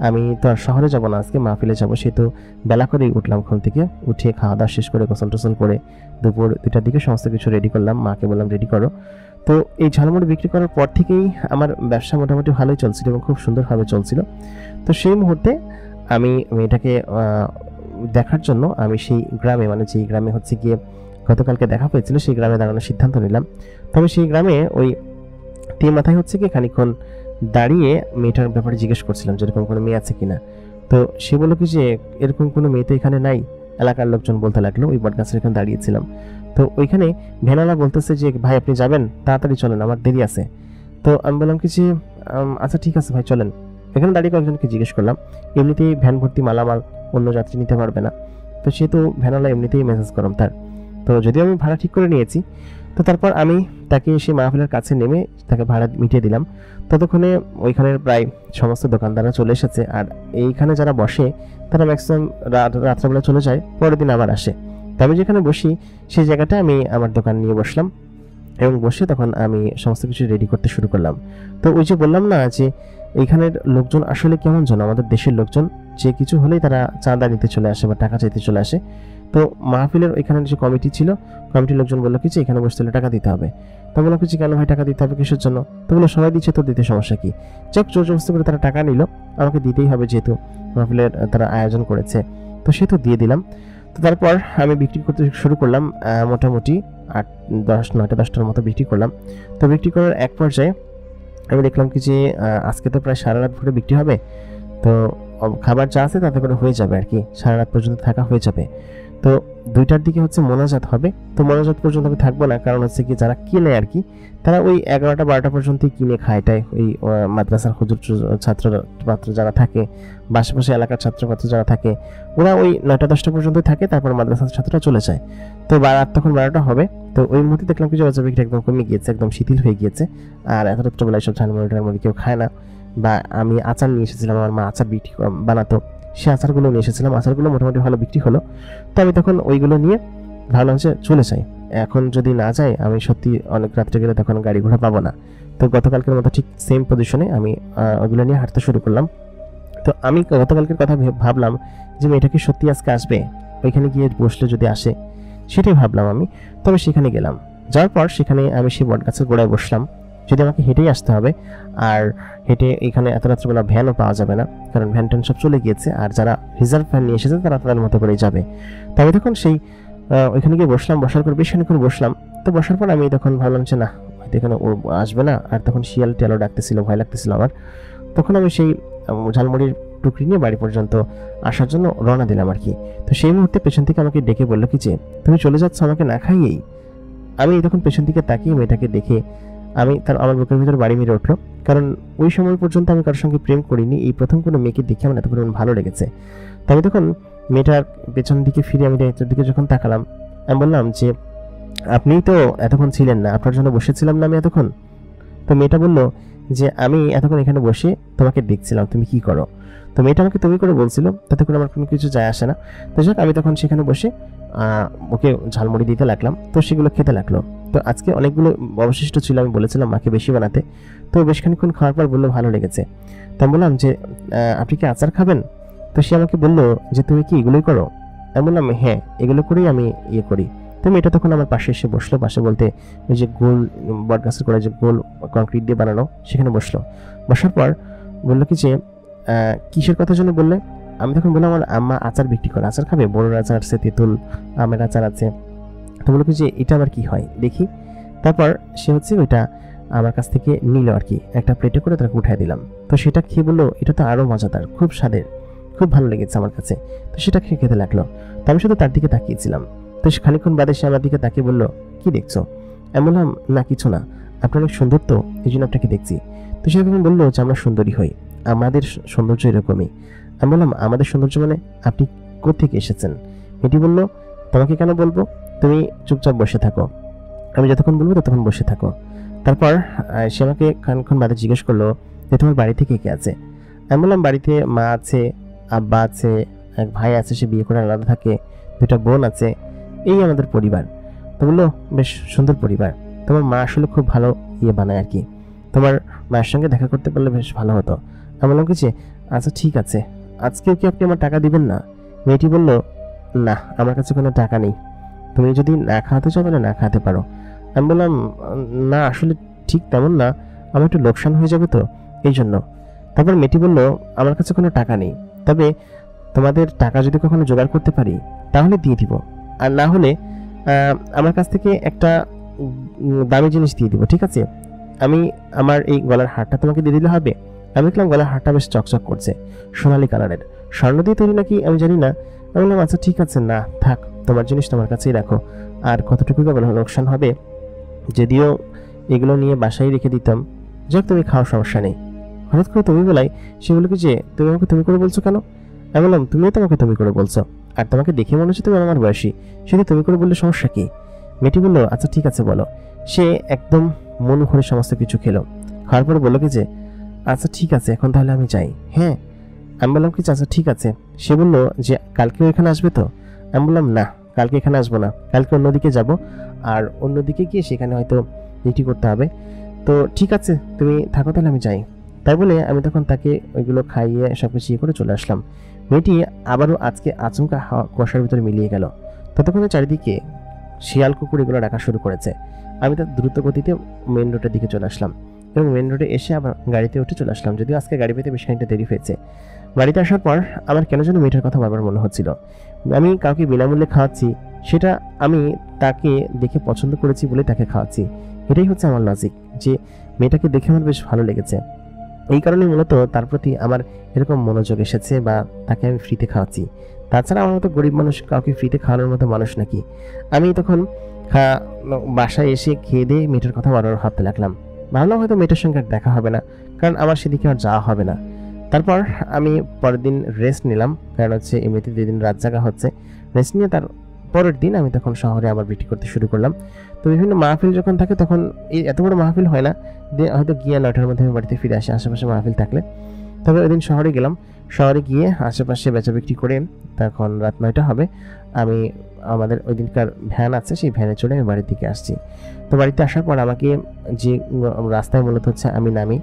আমি তো আর শহরে যাব না, আজকে মাহফিলে যাব, সেহেতু বেলা করেই উঠলাম ঘুম থেকে, উঠে খাওয়া দাওয়া শেষ করে গোসল টোসল করে দুপুর 2টার দিকে সমস্ত কিছু রেডি করলাম, মাকে বললাম রেডি করো। তো এই ঝালমুড়ি বিক্রি করার পর থেকেই আমার ব্যবসা মোটামুটি ভালোই চলছিল এবং খুব সুন্দরভাবে চলছিল। তো সেই মুহূর্তে আমি মেয়েটাকে দেখার জন্য আমি সেই গ্রামে, মানে যেই গ্রামে হচ্ছে গিয়ে গতকালকে দেখা হয়েছিল, সেই গ্রামে দাঁড়ানোর সিদ্ধান্ত নিলাম। তবে সেই গ্রামে ওই মাথায় হচ্ছে গিয়ে খানিকক্ষণ দাঁড়িয়ে মেয়েটার ব্যাপারে জিজ্ঞেস করছিলাম যে এরকম কোনো মেয়ে আছে কিনা। তো সে বললো কি যে এরকম কোনো মেয়ে তো এখানে নাই। এলাকার লোকজন বলতে লাগলো, ওই বটগাছের এখানে দাঁড়িয়েছিলাম। তো ওইখানে ভ্যানওয়ালা বলতেছে যে ভাই আপনি যাবেন, তাড়াতাড়ি চলেন, আমার দেরি আছে। তো আমি বললাম কি যে আচ্ছা ঠিক আছে ভাই চলেন। এখানে দাঁড়িয়ে কয়েকজনকে জিজ্ঞেস করলাম, এমনিতেই ভ্যান ভর্তি মালামাল, অন্য যাত্রী নিতে পারবে না। তো সেহেতু ভ্যানওয়ালা এমনিতেই মেসেজ করলাম তার। তো যদিও আমি ভাড়া ঠিক করে নিয়েছি, তো তারপর আমি তাকে সেই মাহফিলের কাছে নেমে তাকে ভাড়া মিটিয়ে দিলাম। ততক্ষণে ওইখানের প্রায় সমস্ত দোকানদাররা চলে এসেছে, আর এইখানে যারা বসে তারা ম্যাক্সিমাম রাত্রেবেলা চলে যায়, পরের দিন আবার আসে। তো আমি যেখানে বসি সেই জায়গাটা আমি আমার দোকান নিয়ে বসলাম এবং বসে তখন আমি সমস্ত কিছু রেডি করতে শুরু করলাম। তো ওই যে বললাম না যে এইখানের লোকজন আসলে কেমন জন, আমাদের দেশের লোকজন, যে কিছু হলেই তারা চাঁদা নিতে চলে আসে বা টাকা চাইতে চলে আসে। তো মাহফিলের ওইখানে যে কমিটি ছিল, কমিটির লোকজন বললো কি যে এখানে বসতে হলে টাকা দিতে হবে। তো বললাম কি কেন ভাই টাকা দিতে হবে, কিসের জন্য? তো বললো সবাই দিচ্ছে, তো দিতে সমস্যা কি? যাক জোর জবরদস্তি করে তারা টাকা নিল, আমাকে দিতেই হবে যেহেতু মাহফিলের তারা আয়োজন করেছে, তো সে তো দিয়ে দিলাম। তো তারপর আমি বিক্রি করতে শুরু করলাম, মোটামুটি 9-10টার মতো বিক্রি করলাম। তো বিক্রি করার এক পর্যায়ে আমি দেখলাম কি যে আজকে তো প্রায় সারা রাত ভরে বিক্রি হবে, তো খাবার যা আছে তাতে করে হয়ে যাবে আর কি, সারা রাত পর্যন্ত থাকা হয়ে যাবে। তো 2টার দিকে হচ্ছে মোনাজাত হবে, তো মোনাজাত পর্যন্ত আমি থাকবো না, কারণ হচ্ছে কি যারা কিনে আর কি তারা ওই 11টা-12টা পর্যন্তই কিনে খায়। তাই ওই মাদ্রাসার হুজুর ছাত্র যারা থাকে বা আশেপাশে এলাকার ছাত্রপাত্র যারা থাকে ওরা ওই 9টা-10টা পর্যন্তই থাকে, তারপর মাদ্রাসার ছাত্ররা চলে যায়। তো রাত তখন 12টা হবে। তো ওই মুহূর্তে দেখলাম কিছু বাচ্চা বিক্রি একদম কমে গিয়েছে, একদম শিথিল হয়ে গিয়েছে। আর এত রাত্রবেলায় সব ঝালমুড়ি কেউ খায় না। বা আমি আচার নিয়ে এসেছিলাম, আমার মা আচার বিক্রি বানাতো, সে আচারগুলো নিয়ে এসেছিলাম, আচারগুলো মোটামুটি ভালো বিক্রি হলো। তো আমি তখন ওইগুলো নিয়ে ভাবলাম যে চলে যাই, এখন যদি না যাই আমি সত্যি অনেক রাত্রে গেলে তখন গাড়ি ঘোড়া পাবো না। তো গতকালকের মতো ঠিক সেম পজিশনে আমি ওইগুলো নিয়ে হাঁটতে শুরু করলাম। তো আমি গতকালকের কথা ভাবলাম যে মেয়েটা কি সত্যি আজকে আসবে, ওইখানে গিয়ে বসলে যদি আসে, সেটাই ভাবলাম আমি। তবে সেখানে গেলাম, যাওয়ার পর সেখানে আমি সেই বটগাছের গোড়ায় বসলাম, যদি আমাকে হেঁটেই আসতে হবে। আর হেঁটে এখানে এত রাত্রেবেলা ভ্যানও পাওয়া যাবে না, কারণ ভ্যান ট্যান সব চলে গিয়েছে, আর যারা রিজার্ভ ভ্যান নিয়ে এসেছে তারা তাদের মতো করেই যাবে। তবে তখন সেই ওইখানে গিয়ে বসলাম, বসার পর বেশ খানিকক্ষণ বসলাম। তো বসার পর আমি তখন ভাবলাম যে না হয়তো এখানে ও আসবে না, আর তখন শিয়াল টিয়ালও ডাকতেছিল, ভয় লাগতেছিল আমার। তখন আমি সেই ঝালমুড়ির টুকরি নিয়ে বাড়ি পর্যন্ত আসার জন্য রওনা দিলাম আর কি। তো সেই মুহূর্তে পেছন থেকে আমাকে ডেকে বললো কি যে তুমি চলে যাচ্ছ আমাকে না খাইয়েই। আমি তখন পেছন দিকে তাকিয়ে মেয়েটাকে দেখে আমার বুকের ভিতর বাড়ি মেরে উঠলো, কারণ ওই সময় পর্যন্ত আমি কারোর সঙ্গে প্রেম করিনি, এই প্রথম কোনো মেয়েকে দেখে আমার এত পরিমাণ ভালো লেগেছে। তো আমি তখন মেয়েটার পেছন দিকে ফিরে আমি মেয়েটার দিকে যখন তাকালাম, আমি বললাম যে আপনিই তো এতক্ষণ ছিলেন না, আপনার জন্য বসেছিলাম না আমি এতক্ষণ। তো মেয়েটা বললো যে আমি এতক্ষণ এখানে বসে তোমাকে দেখছিলাম তুমি কি করো। তো মেয়েটা আমাকে তুমি করে বলছিল, তাতে করে আমার কোনো কিছু যায় আসে না। তো যাক আমি তখন সেখানে বসে ওকে ঝালমুড়ি দিতে লাগলাম, তো সেগুলো খেতে লাগলো। তো আজকে অনেকগুলো অবশিষ্ট ছিল, আমি বলেছিলাম মাকে বেশি বানাতে। তো বেশ খানিকক্ষণ খাওয়ার পর বললো ভালো লেগেছে। তো আমি বললাম যে আপনি কি আচার খাবেন? তো সে আমাকে বললো যে তুমি কি এগুলোই করো? আমি বললাম হ্যাঁ এগুলো করেই আমি ইয়ে করি। তো মেয়েটা তখন আমার পাশে এসে বসলো, পাশে বলতে ওই যে গোল বটগাছের করে যে গোল কংক্রিট দিয়ে বানানো সেখানে বসলো। বসার পর বললো কি যে কিসের কথা জন্য বললে? আমি তখন বললাম আমার আম্মা আচার বিক্রি করে, আচার খাবে, বড়োর আচার আছে, তেঁতুল আমের আচার আছে। তো বললো কি যে এটা আবার কি হয় দেখি। তারপর সে হচ্ছে ওইটা আমার কাছ থেকে নিল আর কি, একটা প্লেটে করে তাকে উঠাই দিলাম। তো সেটা খেয়ে বললো এটা তো আরও মজাদার, খুব স্বাদের, খুব ভালো লেগেছে আমার কাছে। তো সেটা খেয়ে খেতে লাগলো। তো আমি শুধু তার দিকে তাকিয়েছিলাম। তো সে খানিকক্ষণ বাদে সে আমার দিকে তাকিয়ে বললো কি দেখছো? আমি বললাম না কিছু না, আপনার অনেক সুন্দর তো এই জন্য আপনাকে দেখছি। তো সে তখন বললো যে আমরা সুন্দরী হই, আমাদের সৌন্দর্য এরকমই। আমি বললাম আমাদের সৌন্দর্য মানে আপনি কোত্থেকে এসেছেন? মেয়েটি বললো তোমাকে কেন বলবো, তুমি চুপচাপ বসে থাকো, আমি যতক্ষণ বলবো ততক্ষণ বসে থাকো। তারপর সে আমাকে খানিকক্ষণ বাদে জিজ্ঞেস করলো যে তোমার বাড়িতে কে কে আছে? আমি বললাম বাড়িতে মা আছে, আব্বা আছে, এক ভাই আছে সে বিয়ে করে আলাদা থাকে, 2টা বোন আছে, এই আমাদের পরিবার। তো বললো বেশ সুন্দর পরিবার, তোমার মা আসলে খুব ভালো ইয়ে বানায় আর কি, তোমার মায়ের সঙ্গে দেখা করতে পারলে বেশ ভালো হতো। আমি বললাম কি যে আচ্ছা ঠিক আছে, আজকেও কি আপনি আমার টাকা দিবেন না? মেয়েটি বলল, না আমার কাছে কোনো টাকা নেই, তুমি যদি না খাওয়াতে চাও তাহলে না খাওয়াতে পারো। আমি বললাম, না আসলে ঠিক তেমন না, আমার একটু লোকসান হয়ে যাবে তো এই জন্য। তারপর মেয়েটি বলল, আমার কাছে কোনো টাকা নেই, তবে তোমাদের টাকা যদি কখনো জোগাড় করতে পারি তাহলে দিয়ে দিব, আর না হলে আমার কাছ থেকে একটা দামি জিনিস দিয়ে দিব, ঠিক আছে? আমি আমার এই গলার হারটা তোমাকে দিয়ে দিলে হবে? আমি দেখলাম গলার হারটা বেশ চকচক করছে, সোনালী কালারের, স্বর্ণ দিয়ে তৈরি নাকি আমি জানি না। আমি বললাম, আচ্ছা ঠিক আছে, না থাক, তোমার জিনিস তোমার কাছেই রাখো, আর কতটুকু বা লোকসান হবে, যদিও এগুলো নিয়ে বাসায় রেখে দিতাম, যাক তুমি খাও, সমস্যা নেই। হঠাৎ করে তুমি বলাই, সে বলে কি যে তুমি আমাকে তুমি করে বলছো কেন? আমি বললাম, তুমিও তোমাকে তুমি করে বলছো, আর তোমাকে দেখে মনে হচ্ছে তুমি আমার বয়সী, সেটা তুমি করে বললে সমস্যা কি? মেয়েটি বললো, আচ্ছা ঠিক আছে বলো। সে একদম মন ভরে সমস্ত কিছু খেলো, খাওয়ার পরে বললো কি যে, আচ্ছা ঠিক আছে এখন তাহলে আমি যাই। হ্যাঁ, আমি বললাম কি আচ্ছা ঠিক আছে। সে বললো যে কালকেও এখানে আসবে তো? আমি বললাম, না কালকে এখানে আসবো না, কালকে অন্যদিকে যাব, আর অন্যদিকে গিয়ে সেখানে হয়তো ডিউটি করতে হবে। তো ঠিক আছে তুমি থাকো, তাহলে আমি যাই। তাই বলে আমি তখন তাকে ওইগুলো খাইয়ে সব কিছু ইয়ে করে চলে আসলাম। মেয়েটি আবারও আজকে আচমকা কুয়াশার ভিতরে মিলিয়ে গেল। ততক্ষণে চারিদিকে শিয়াল কুকুর এগুলো ডাকা শুরু করেছে। আমি তার দ্রুত গতিতে মেন রোডের দিকে চলে আসলাম, এবং মেন রোডে এসে আবার গাড়িতে উঠে চলে আসলাম, যদিও আজকে গাড়ি পেতে বেশ খানিকটা দেরি হয়েছে। বাড়িতে আসার পর আমার কেন যেন মেয়েটার কথা বারবার মনে হচ্ছিল। আমি কাউকে বিনামূল্যে খাওয়াচ্ছি, সেটা আমি তাকে দেখে পছন্দ করেছি বলে তাকে খাওয়াচ্ছি, এটাই হচ্ছে আমার লজিক, যে মেয়েটাকে দেখে আমার বেশ ভালো লেগেছে, এই কারণে মূলত তার প্রতি আমার এরকম মনোযোগ এসেছে, বা তাকে আমি ফ্রিতে খাওয়াচ্ছি। তাছাড়া আমার মতো গরিব মানুষ কাউকে ফ্রিতে খাওয়ানোর মতো মানুষ নাকি? আমি তখন বাসায় এসে খেয়ে দিয়ে মেয়েটার কথা বারবার ভাবতে লাগলাম। ভাবলাম হয়তো মেয়েটার সঙ্গে আর দেখা হবে না, কারণ আমার সেদিকে আর যাওয়া হবে না। তারপর আমি পরের দিন রেস্ট নিলাম, কারণ হচ্ছে এমনিতে 2 দিন রাত জাগা হচ্ছে। রেস্ট নিয়ে তার পরের দিন আমি তখন শহরে আবার বিক্রি করতে শুরু করলাম। তো বিভিন্ন মাহফিল যখন থাকে তখন এই এত বড় মাহফিল হয় না, হয়তো গিয়ে 9টার মধ্যে আমি বাড়িতে ফিরে আসি আশেপাশে মাহফিল থাকলে। তবে ওই দিন শহরে গেলাম, শহরে গিয়ে আশেপাশে বেচা বিক্রি করে তখন রাত 9টা হবে। আমি আমাদের ওই দিনকার ভ্যান আছে, সেই ভ্যানে চড়ে আমি বাড়ির দিকে আসছি। তো বাড়িতে আসার পর আমাকে যে রাস্তায় মূলত হচ্ছে আমি নামি,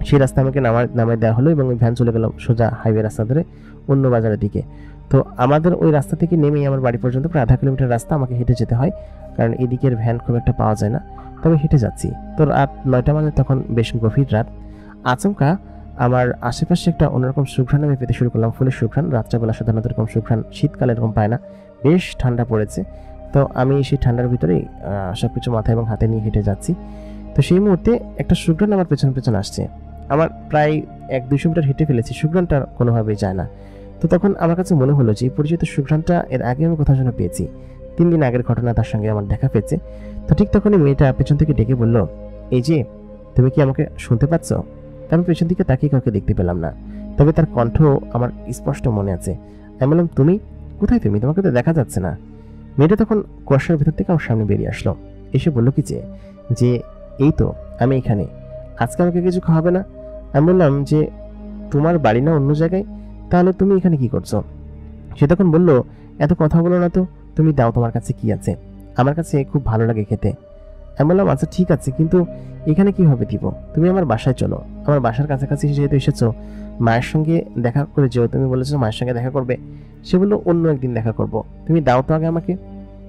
সেই রাস্তায় আমাকে নামায় দেওয়া হলো, এবং ওই ভ্যান চলে গেলাম সোজা হাইওয়ে রাস্তা ধরে অন্য বাজারের দিকে। তো আমাদের ওই রাস্তা থেকে নেমেই আমার বাড়ি পর্যন্ত প্রায় 0.5 কিলোমিটার রাস্তা আমাকে হেঁটে যেতে হয়, কারণ এদিকের ভ্যান খুব একটা পাওয়া যায় না। তবে হেঁটে যাচ্ছি। তো রাত 9টা মানে তখন বেশ গভীর রাত। আচমকা আমার আশেপাশে একটা অন্যরকম সুঘ্রাণ আমি পেতে শুরু করলাম, ফুলের সুঘ্রাণ। রাত্রেবেলা সাধারণত এরকম সুঘ্রাণ শীতকালে এরকম পায় না, বেশ ঠান্ডা পড়েছে। তো আমি সেই ঠান্ডার ভিতরেই সবকিছু মাথায় এবং হাতে নিয়ে হেঁটে যাচ্ছি। তো সেই মুহূর্তে একটা সুঘ্রাণ আমার পেছন পেছন আসছে। আমার প্রায় 1-200 মিটার হেঁটে ফেলেছি, সুঘ্রাণটা কোনোভাবেই যায় না। তো তখন আমার কাছে মনে হলো যে এই পরিচিত সুঘ্রাণটা এর আগে আমি কোথাও যেন পেয়েছি, 3 দিন আগের ঘটনা, তার সঙ্গে আমার দেখা পেয়েছে। তো ঠিক তখনই মেয়েটা পেছন থেকে ডেকে বলল, এই যে তুমি কি আমাকে শুনতে পাচ্ছ? আমি পেছন দিকে তাকিয়ে কাউকে দেখতে পেলাম না, তবে তার কণ্ঠ আমার স্পষ্ট মনে আছে। আমি বললাম, তুমি কোথায়? তুমি, তোমাকে তো দেখা যাচ্ছে না। মেয়েটা তখন কুয়াশার ভেতর থেকে আমার সামনে বেরিয়ে আসলো, এসে বলল কি যে এই তো আমি এখানে, আজকে আমাকে কিছু খাওয়াবে না? আমি বললাম যে তোমার বাড়ি না অন্য জায়গায়, তাহলে তুমি এখানে কি করছো? সে তখন বলল, এত কথা বলো না তো, তুমি দাও, তোমার কাছে কি আছে? আমার কাছে খুব ভালো লাগে খেতে। আমি বললাম, আচ্ছা ঠিক আছে, কিন্তু এখানে কিভাবে দিব? তুমি আমার বাসায় চলো, আমার বাসার কাছাকাছি যেহেতু এসেছো, মায়ের সঙ্গে দেখা করে যেও, তুমি বলেছো মায়ের সঙ্গে দেখা করবে। সে বললো, অন্য একদিন দেখা করব, তুমি দাও তো আগে আমাকে।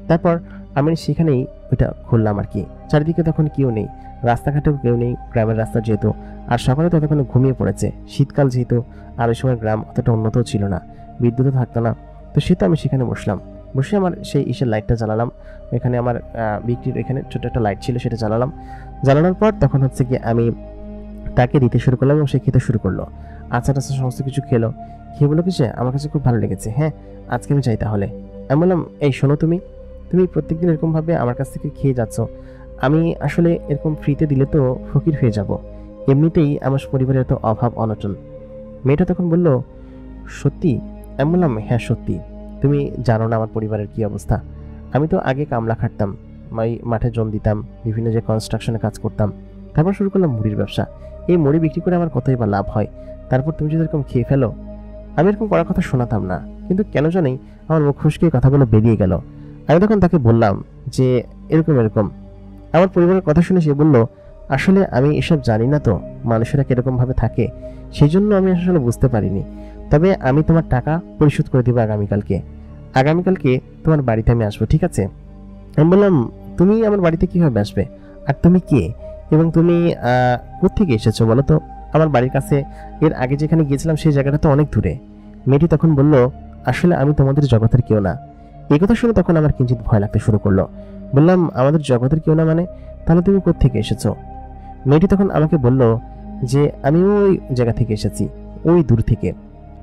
তারপর আমি সেখানেই ওইটা খুললাম আর কি। চারিদিকে তখন কেউ নেই, রাস্তাঘাটেও কেউ নেই, গ্রামের রাস্তা যেহেতু, আর সকালে ততক্ষণে ঘুমিয়ে পড়েছে, শীতকাল যেহেতু, আর ওই সময় গ্রাম অতটা উন্নতও ছিল না, বিদ্যুৎও থাকতো না। তো সে তো আমি সেখানে বসলাম, বসে আমার সেই ইসের লাইটটা জ্বালালাম। এখানে আমার বিক্রির এখানে ছোট একটা লাইট ছিল, সেটা জ্বালালাম। জ্বালানোর পর তখন হচ্ছে কি আমি তাকে দিতে শুরু করলাম, এবং সে খেতে শুরু করলো। আচার টাচার সমস্ত কিছু খেলো, খেয়ে বললো কি সে আমার কাছে খুব ভালো লেগেছে, হ্যাঁ আজকে আমি চাই তাহলে। আমি বললাম, এই শোনো, তুমি প্রত্যেকদিন এরকমভাবে আমার কাছ থেকে খেয়ে যাচ্ছ, আমি আসলে এরকম ফ্রিতে দিলে তো ফকির হয়ে যাব, এমনিতেই আমার পরিবারের এত অভাব অনটন। মেয়েটা তখন বলল, সত্যি? আমি বললাম, হ্যাঁ সত্যি, তুমি জানো না আমার পরিবারের কি অবস্থা। আমি তো আগে কামলা খাটতাম, মাঠে জল দিতাম, বিভিন্ন যে কনস্ট্রাকশনে কাজ করতাম, তারপর শুরু করলাম মুড়ির ব্যবসা। এই মুড়ি বিক্রি করে আমার কতই বা লাভ হয়, তারপর তুমি যদি এরকম খেয়ে ফেলো। আমি এরকম করার কথা শোনাতাম না, কিন্তু কেন জানি আমার মুখ ফসকে কথাগুলো বেরিয়ে গেল। আমি তখন তাকে বললাম যে এরকম এরকম। আমার পরিবারের কথা শুনে সে বলল, আসলে আমি এসব জানি না তো মানুষেরা কিরকমভাবে থাকে, সেই জন্য আমি আসলে বুঝতে পারিনি। তবে আমি তোমার টাকা পরিশোধ করে দেবো আগামীকালকে। আগামীকালকে তোমার বাড়িতে আমি আসবো, ঠিক আছে? আমি বললাম, তুমি আমার বাড়িতে কিভাবে আসবে? আর তুমি কে? এবং তুমি কোত্থেকে এসেছো বলো তো? আমার বাড়ির কাছে এর আগে যেখানে গিয়েছিলাম সেই জায়গাটা তো অনেক দূরে। মেয়েটি তখন বলল, আসলে আমি তোমাদের জগতের কেউ না। এই কথা শুনে তখন আমার কিঞ্চিত ভয় লাগতে শুরু করলো। বললাম, আমাদের জগতের কেউ না মানে? তাহলে তুমি কোত্থেকে এসেছো? মেয়েটি তখন আমাকে বলল যে আমি ওই জায়গা থেকে এসেছি, ওই দূর থেকে।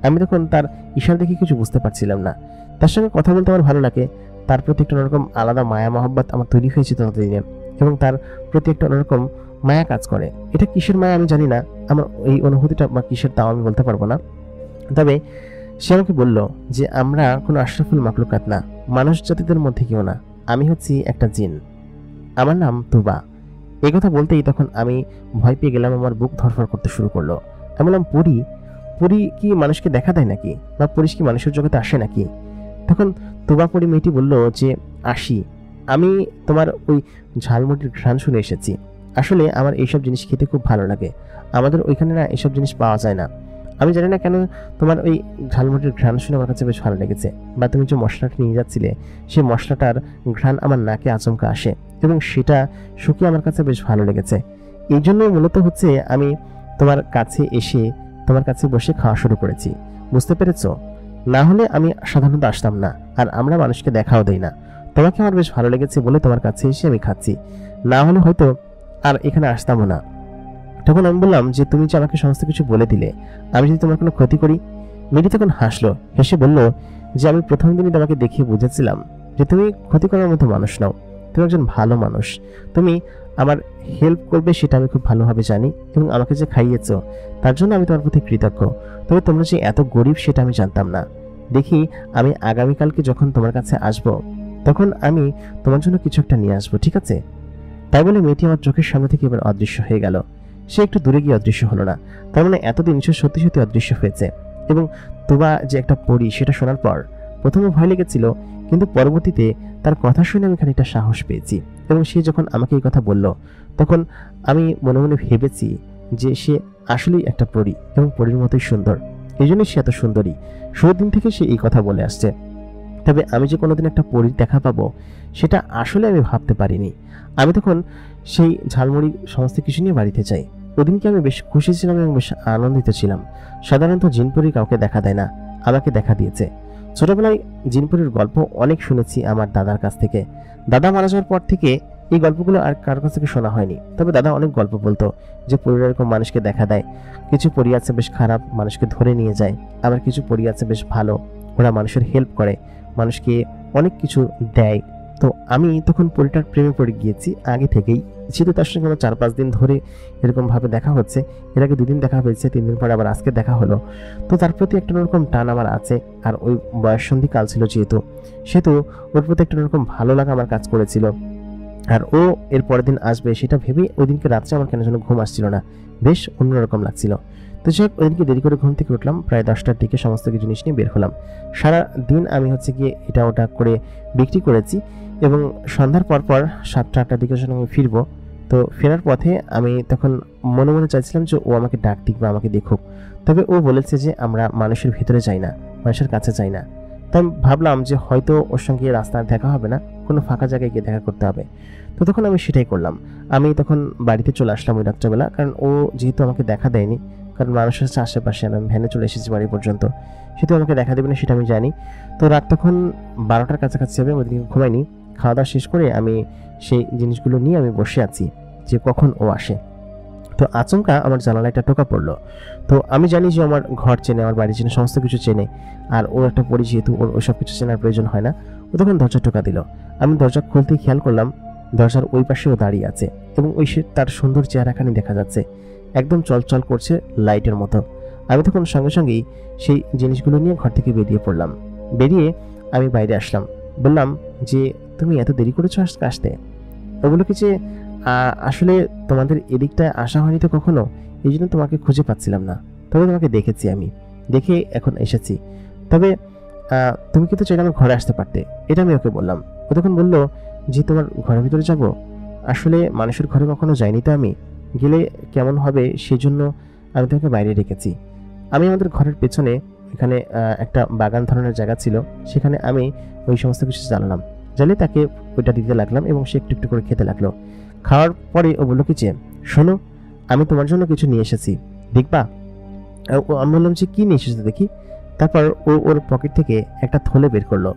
আমি তখন তার ইশারা দেখে কিছু বুঝতে পারছিলাম না। তার সঙ্গে কথা বলতে আমার ভালো লাগে, তার প্রতি একটা অন্যরকম আলাদা মায়া মহব্বত আমার তৈরি হয়েছে ততদিনে, এবং তার প্রতি একটা অন্যরকম মায়া কাজ করে। এটা কিসের মায়া আমি জানি না, আমার এই অনুভূতিটা বা কিসের তাও আমি বলতে পারবো না। তবে সে আমাকে বলল যে আমরা কোনো আশরাফুল মাকলুকাত না, মানুষ জাতিদের মধ্যে কেউ না, আমি হচ্ছি একটা জিন, আমার নাম তুবা। এই কথা বলতেই তখন আমি ভয় পেয়ে গেলাম, আমার বুক ধড়ফড় করতে শুরু করলো। আমি বললাম, পরি? পরি কি মানুষকে দেখা দেয় নাকি, বা পরি কি মানুষের জগতে আসে নাকি? তখন তুবা পরি মেয়েটি বলল যে আসি, আমি তোমার ওই ঝালমুড়ির ঘ্রাণ শুনে এসেছি। আসলে আমার এইসব জিনিস খেতে খুব ভালো লাগে, আমাদের ওইখানে না এসব জিনিস পাওয়া যায় না। আমি জানি না কেন তোমার ওই ঝালমুড়ির ঘ্রাণ শুনে আমার কাছে বেশ ভালো লেগেছে, বা তুমি যে মশলাটা নিয়ে যাচ্ছিলে সেই মশলাটার ঘ্রাণ আমার নাকে আচমকা আসে, এবং সেটা শুকিয়ে আমার কাছে বেশ ভালো লেগেছে। এই জন্যই মূলত হচ্ছে আমি তোমার কাছে এসে তোমার কাছে বসে খাওয়া শুরু করেছি, বুঝতে পেরেছো? না হলে আমি সাধারণত আসতাম না, আর আমরা মানুষকে দেখাও দেই না। তোমাকে আমার বেশ ভালো লেগেছে বলে তোমার কাছে এসে আমি খাচ্ছি, না হলে হয়তো আর এখানে আসতামও না। তখন আমি বললাম যে তুমি যে আমাকে সমস্ত কিছু বলে দিলে, আমি যদি তোমার কোনো ক্ষতি করি? মেয়েটি তখন হাসলো, হেসে বলল যে আমি প্রথম দিনই তোমাকে দেখিয়ে বুঝেছিলাম যে তুমি ক্ষতি করার মতো মানুষ নাও, তুমি একজন ভালো মানুষ। তুমি আমার হেল্প করবে সেটা আমি খুব ভালোভাবে জানি, এবং আমাকে যে খাইয়েছো তার জন্য আমি তোমার প্রতি কৃতজ্ঞ। তবে তোমরা যে এত গরিব সেটা আমি জানতাম না। দেখি আমি আগামীকালকে যখন তোমার কাছে আসব, তখন আমি তোমার জন্য কিছু একটা নিয়ে আসবো, ঠিক আছে? তাই বলে মেয়েটি আমার চোখের সামনে থেকে এবার অদৃশ্য হয়ে গেল। সে একটু দূরে গিয়ে অদৃশ্য হলো না, তার মানে এতদিন সে সত্যি সত্যি অদৃশ্য হয়েছে। এবং তুবা যে একটা পরী সেটা শোনার পর প্রথমে ভয় লেগেছিল, কিন্তু পরবর্তীতে তার কথা শুনে আমি খানিকটা সাহস পেয়েছি। এবং সে যখন আমাকে এই কথা বলল, তখন আমি মনে মনে ভেবেছি যে সে আসলেই একটা পরী, এবং পরীর মতোই সুন্দর। এই জন্যই সে এত সুন্দরী, শুরুর দিন থেকে সে এই কথা বলে আসছে। তবে আমি যে কোনোদিন একটা পরীর দেখা পাবো সেটা আসলে আমি ভাবতে পারিনি। আমি তখন সেই ঝালমুড়ি সমস্ত কিছু নিয়ে বাড়িতে যাই। ওদিনকে আমি বেশ খুশি ছিলাম এবং বেশ আনন্দিত ছিলাম। সাধারণত জিনপরি কাউকে দেখা দেয় না, আমাকে দেখা দিয়েছে। ছোটবেলায় জিনপরির গল্প অনেক শুনেছি আমার দাদার কাছ থেকে। দাদা মারা যাওয়ার পর থেকে এই গল্পগুলো আর কারোর কাছ থেকে শোনা হয়নি। তবে দাদা অনেক গল্প বলতো যে পরীরা এরকম মানুষকে দেখা দেয়। কিছু পরী আছে বেশ খারাপ, মানুষকে ধরে নিয়ে যায়। আবার কিছু পরী আছে বেশ ভালো, ওরা মানুষের হেল্প করে, মানুষকে অনেক কিছু দেয়। তো আমি তখন পরীটার প্রেমে পড়ে গিয়েছি আগে থেকেই, যেহেতু তার সঙ্গে আমার 4-5 দিন ধরে এরকম ভাবে দেখা হচ্ছে। এর আগে 2 দিন দেখা হয়েছে, 3 দিন পরে আবার আজকে দেখা হলো। তো তার প্রতি একটা রকম টান আমার আছে। আর ওই বয়ঃসন্ধি কাল ছিল সেহেতু ওর প্রতি একটা রকম ভালো লাগা আমার কাজ করেছিল। আর ও এর পরের দিন আসবে সেটা ভেবেই ওই দিনকে রাত্রে আমার কেন যেন ঘুম আসছিল না, বেশ অন্যরকম লাগছিল। তো যাই হোক, ওইদিনকে দেরি করে ঘুম থেকে উঠলাম, প্রায় 10টার দিকে সমস্ত কিছু জিনিস নিয়ে বের হলাম। সারা দিন আমি হচ্ছে গিয়ে এটা ওটা করে বিক্রি করেছি, এবং সন্ধ্যার পর 7টা-8টার দিকে যখন আমি ফিরবো, তো ফেরার পথে আমি তখন মনে মনে চাইছিলাম যে ও আমাকে ডাক দিক বা আমাকে দেখুক। তবে ও বলেছে যে আমরা মানুষের ভিতরে যাই না, মানুষের কাছে যাই না। তো আমি ভাবলাম যে হয়তো ওর সঙ্গে রাস্তায় দেখা হবে না, কোনো ফাঁকা জায়গায় গিয়ে দেখা করতে হবে। তো তখন আমি সেটাই করলাম। আমি তখন বাড়িতে চলে আসলাম ওই রাত্রেবেলা, কারণ ও যেহেতু আমাকে দেখা দেয়নি, কারণ মানুষ হচ্ছে আশেপাশে, আমি ভ্যানে চলে এসেছি বাড়ি পর্যন্ত, সেহেতু আমাকে দেখা দেবে না সেটা আমি জানি। তো রাত তখন 12টার কাছাকাছি হবে, ওইদিকে ঘুমাইনি। খাওয়া দাওয়া শেষ করে আমি সেই জিনিসগুলো নিয়ে আমি বসে আছি যে কখন ও আসে। তো আচমকা আমার জানালায় একটা টোকা পড়লো। তো আমি জানি যে আমার ঘর চেনে, আমার বাড়ি চেনে, সমস্ত কিছু চেনে, আর ও একটা পরি যেহেতু ওর ওইসব কিছু চেনার প্রয়োজন হয় না। ও তখন দরজা টোকা দিল। আমি দরজা খুলতেই খেয়াল করলাম দরজার ওই পাশে ও দাঁড়িয়ে আছে, এবং ওই তার সুন্দর চেহারাখানি দেখা যাচ্ছে, একদম চলচল করছে লাইটের মতো। আমি তখন সঙ্গে সঙ্গেই সেই জিনিসগুলো নিয়ে ঘর থেকে বেরিয়ে পড়লাম। বেরিয়ে আমি বাইরে আসলাম, বললাম যে তুমি এত দেরি করেছো আসতে? ওগুলো কি যে আসলে তোমাদের এদিকটায় আসা হয়নি তো কখনো, এই জন্য তোমাকে খুঁজে পাচ্ছিলাম না। তবে তোমাকে দেখেছি, আমি দেখে এখন এসেছি। তবে তুমি কিন্তু চাইলে আমার ঘরে আসতে পারতে, এটা আমি ওকে বললাম। ও তখন বললো যে তোমার ঘরের ভিতরে যাব? আসলে মানুষের ঘরে কখনো যাইনি তো আমি, গেলে কেমন হবে সেজন্য আমি তোমাকে বাইরে রেখেছি। আমি আমাদের ঘরের পেছনে এখানে একটা বাগান ধরনের জায়গা ছিল, সেখানে আমি ওই সমস্ত কিছু জ্বালিয়ে তাকে ওইটা দিতে লাগলাম এবং সে একটু একটু করে খেতে লাগলো। খাওয়ার পরে ও বললো কি যে, শোনো, আমি তোমার জন্য কিছু নিয়ে এসেছি, দেখবা? আমি বললাম যে কি নিয়ে এসেছো দেখি। তারপর ও ওর পকেট থেকে একটা থলে বের করলো।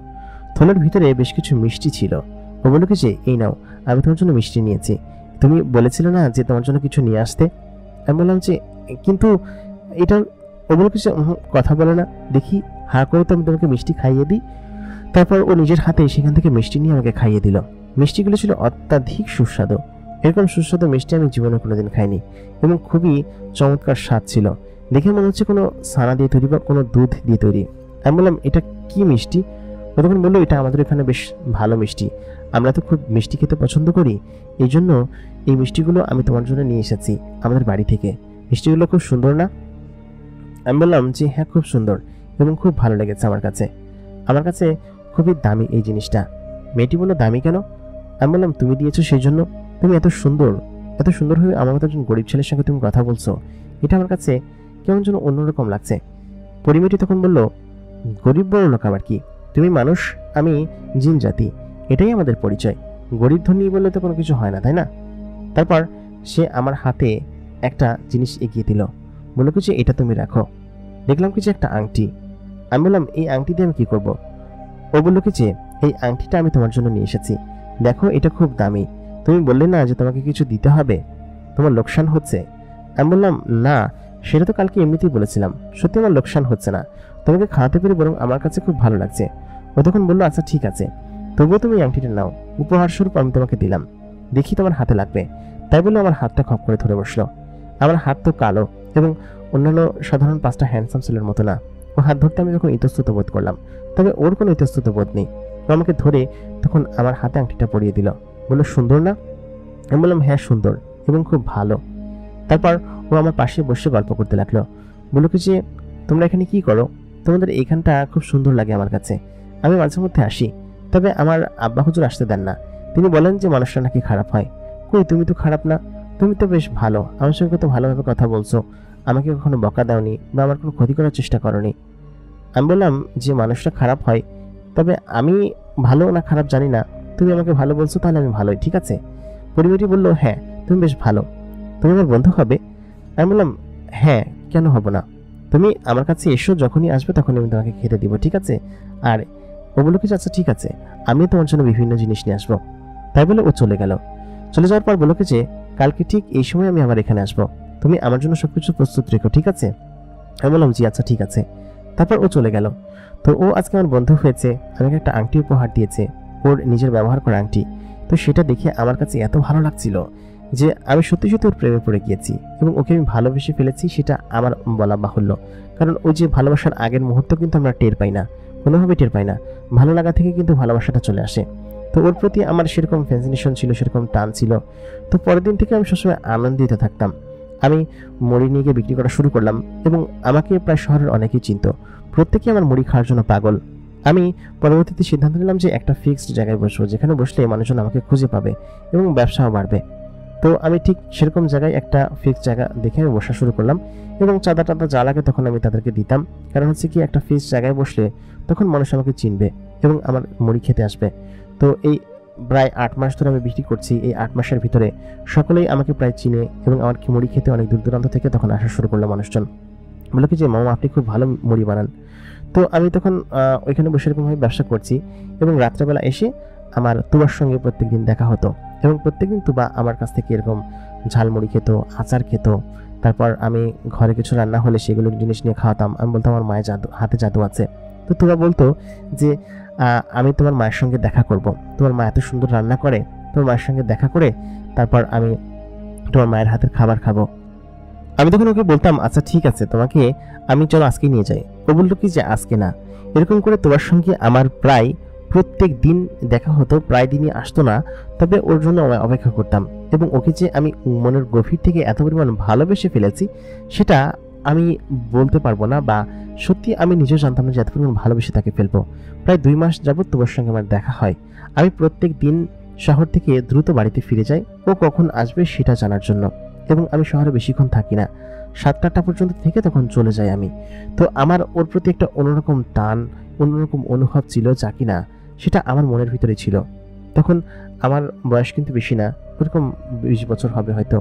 থলের ভিতরে বেশ কিছু মিষ্টি ছিল। ও বললো কি যে, এই নাও, আমি তোমার জন্য মিষ্টি নিয়েছি, তুমি বলেছিলে না যে তোমার জন্য কিছু নিয়ে আসতে। আমি বললাম যে কিন্তু এটা। ও বললো কি যে, কথা বলে না, দেখি হা করে তো আমি তোমাকে মিষ্টি খাইয়ে দিই। তারপর ও নিজের হাতে সেখান থেকে মিষ্টি নিয়ে আমাকে খাইয়ে দিল। মিষ্টিগুলো ছিল অত্যাধিক সুস্বাদু। এরকম সুস্বাদু মিষ্টি আমি জীবনে কোনোদিন খাইনি এবং খুবই চমৎকার স্বাদ ছিল। দেখে মনে হচ্ছে কোনো ছানা দিয়ে তৈরি বা কোনো দুধ দিয়ে তৈরি। আমি বললাম, এটা কি মিষ্টি? ও তখন বললো, এটা আমাদের এখানে বেশ ভালো মিষ্টি, আমরা তো খুব মিষ্টি খেতে পছন্দ করি, এই জন্য এই মিষ্টিগুলো আমি তোমার জন্য নিয়ে এসেছি আমাদের বাড়ি থেকে। মিষ্টিগুলো খুব সুন্দর না? আমি বললাম যে হ্যাঁ, খুব সুন্দর এবং খুব ভালো লেগেছে আমার কাছে। আমার কাছে খুবই দামি এই জিনিসটা। মেয়েটি বললো, দামি কেন? আমি বললাম, তুমি দিয়েছো সেই জন্য। তুমি এত সুন্দর হয়ে আমার মতো একজন গরিব ছেলের সঙ্গে তুমি কথা বলছো, এটা আমার কাছে কেমন যেন অন্যরকম লাগছে। পরিমেয়েটি তখন বলল, গরিব বড় লোক আবার কি? তুমি মানুষ, আমি জিন জাতি, এটাই আমাদের পরিচয়। গরিব ধনী বললে তো কোনো কিছু হয় না, তাই না? তারপর সে আমার হাতে একটা জিনিস এগিয়ে দিল, বললো কি যে, এটা তুমি রাখো। দেখলাম কি যে একটা আংটি। আমি বললাম, এই আংটি দিয়ে আমি কি করবো? ও বললো কি যে, এই আংটিটা আমি তোমার জন্য নিয়ে এসেছি, দেখো এটা খুব দামি, তুমি বললে না যে তোমাকে কিছু দিতে হবে, তোমার লোকসান হচ্ছে। আমি বললাম, না, সেটা তো কালকে এমনিতেই বলেছিলাম, সত্যি আমার লোকসান হচ্ছে না, তোমাকে খাওয়াতে পেরে বরং আমার কাছে খুব ভালো লাগছে। ও তখন বললো, আচ্ছা ঠিক আছে, তবুও তুমি আংটিটা নাও, উপহার স্বরূপ আমি তোমাকে দিলাম, দেখি তোমার হাতে লাগবে। তাই বলে আমার হাতটা খপ করে ধরে বসলো। আমার হাত তো কালো এবং অন্যান্য সাধারণ 5টা হ্যান্ডসাম ছেলের মতো না। ও হাত ধরতে আমি যখন ইতস্তত বোধ করলাম, তবে ওর কোনো ইতস্তত বোধ নেই। ও আমাকে ধরে তখন আমার হাতে আংটিটা পরিয়ে দিল, বললো, সুন্দর না? আমি বললাম, হ্যাঁ সুন্দর এবং খুব ভালো। তারপর ও আমার পাশে বসে গল্প করতে লাগলো, বললো কি যে, তোমরা এখানে কি করো? তোমাদের এইখানটা খুব সুন্দর লাগে আমার কাছে, আমি মাঝে মধ্যে আসি, তবে আমার আব্বা হুজুর আসতে দেন না, তিনি বলেন যে মানুষটা নাকি খারাপ হয়। কই, তুমি তো খারাপ না, তুমি তো বেশ ভালো, আমার সঙ্গে তো ভালোভাবে কথা বলছো, আমাকে কখনো বকা দাওনি বা আমার কোনো ক্ষতি করার চেষ্টা করনি। আমি বললাম যে মানুষটা খারাপ হয়, তবে আমি ভালো না খারাপ জানি না, তুমি আমাকে ভালো বলছো, তাহলে আমি ভালোই, ঠিক আছে? পরিবারটি বললো, হ্যাঁ তুমি বেশ ভালো, তুমি আমার বন্ধু হবে? আমি বললাম, হ্যাঁ, কেন হব না, তুমি আমার কাছে এসো, যখনই আসবে তখনই আমি তোমাকে খেতে দিব, ঠিক আছে? আর ও বললো কি, আচ্ছা ঠিক আছে, আমি তোমার জন্য বিভিন্ন জিনিস নিয়ে আসবো। তাই বলে ও চলে গেল। চলে যাওয়ার পর বললো কি যে, কালকে ঠিক এই সময় আমি আবার এখানে আসবো, তুমি আমার জন্য সবকিছু প্রস্তুত রেখো, ঠিক আছে? আমি বললাম, জি আচ্ছা ঠিক আছে। তারপর ও চলে গেল। তো ও আজকে আমার বন্ধু হয়েছে, আমাকে একটা আংটি উপহার দিয়েছে, ওর নিজের ব্যবহার করা আংটি। তো সেটা দেখে আমার কাছে এত ভালো লাগছিল যে আমি সত্যি সত্যি ওর প্রেমে পড়ে গিয়েছি এবং ওকে আমি ভালোবেসে ফেলেছি, সেটা আমার বলা বাহুল্য। কারণ ওই যে ভালোবাসার আগের মুহূর্ত কিন্তু আমরা টের পাই না, কোনোভাবে টের পাই না, ভালো লাগা থেকে কিন্তু ভালোবাসাটা চলে আসে। তো ওর প্রতি আমার সেরকম ফ্যাসিনেশন ছিল, সেরকম টান ছিল। তো পরের দিন থেকে আমি সবসময় আনন্দিত থাকতাম। আমি মুড়ি নিয়ে গিয়ে বিক্রি করা শুরু করলাম এবং আমাকে প্রায় শহরের অনেকেই চিনত, প্রত্যেকেই আমার মুড়ি খাওয়ার জন্য পাগল। আমি পরবর্তীতে সিদ্ধান্ত নিলাম যে একটা ফিক্সড জায়গায় বসবো, যেখানে বসলে মানুষজন আমাকে খুঁজে পাবে এবং ব্যবসাও বাড়বে। তো আমি ঠিক সেরকম জায়গায় একটা ফিক্সড জায়গা দেখে আমি বসা শুরু করলাম এবং চাঁদা টাদা যা লাগে তখন আমি তাদেরকে দিতাম। কারণ হচ্ছে কি, একটা ফিক্সড জায়গায় বসলে তখন মানুষ আমাকে চিনবে এবং আমার মুড়ি খেতে আসবে। তো এই প্রায় 8 মাস ধরে আমি বিক্রি করছি। এই 8 মাসের ভিতরে সকলেই আমাকে প্রায় চিনে এবং আমার মুড়ি খেতে অনেক দূর দূরান্ত থেকে তখন আসা শুরু করলো মানুষজন। বললো কি যে, মামা আপনি খুব ভালো মুড়ি বানান। তো আমি তখন ওইখানে বসে এরকমভাবে ব্যবসা করছি এবং রাত্রেবেলা এসে আমার তুবার সঙ্গে প্রত্যেকদিন দেখা হতো এবং প্রত্যেকদিন তুবা আমার কাছ থেকে এরকম ঝালমুড়ি খেত, আচার খেত। তারপর আমি ঘরে কিছু রান্না হলে সেগুলোর জিনিস নিয়ে খাওয়াতাম। আমি বলতাম আমার মায়ের হাতে জাদু আছে। তো তুবা বলতো যে, আমি তোমার মায়ের সঙ্গে দেখা করব, তোমার মা এত সুন্দর রান্না করে, তোমার মায়ের সঙ্গে দেখা করে তারপর আমি তোমার মায়ের হাতের খাবার খাবো। আমি তখন ওকে বলতাম, আচ্ছা ঠিক আছে, তোমাকে আমি চলো আজকে নিয়ে যাই। ও বললো কি যে, আজকে না। এরকম করে তোমার সঙ্গে আমার প্রায় প্রত্যেক দিন দেখা হতো, প্রায় দিনই আসতো না, তবে ওর জন্য অপেক্ষা করতাম এবং ওকে যে আমি মনের গভীর থেকে এত পরিমাণ ভালোবেসে ফেলেছি সেটা আমি বলতে পারবো না, বা সত্যি আমি নিজেও জানতাম না যে এত পরিমাণ ভালোবেসে তাকে ফেলবো। প্রায় 2 মাস যাবত তোমার সঙ্গে আমার দেখা হয়। আমি প্রত্যেক দিন শহর থেকে দ্রুত বাড়িতে ফিরে যাই ও কখন আসবে সেটা জানার জন্য। এবং আমি শহরে বেশিক্ষণ থাকি না, 7টা পর্যন্ত থেকে তখন চলে যাই আমি। তো আমার ওর প্রতি একটা অন্যরকম টান, অন্যরকম অনুভব ছিল যা কিনা সেটা আমার মনের ভিতরে ছিল। তখন আমার বয়স কিন্তু বেশি না, ওরকম 20 বছর হবে হয়তো।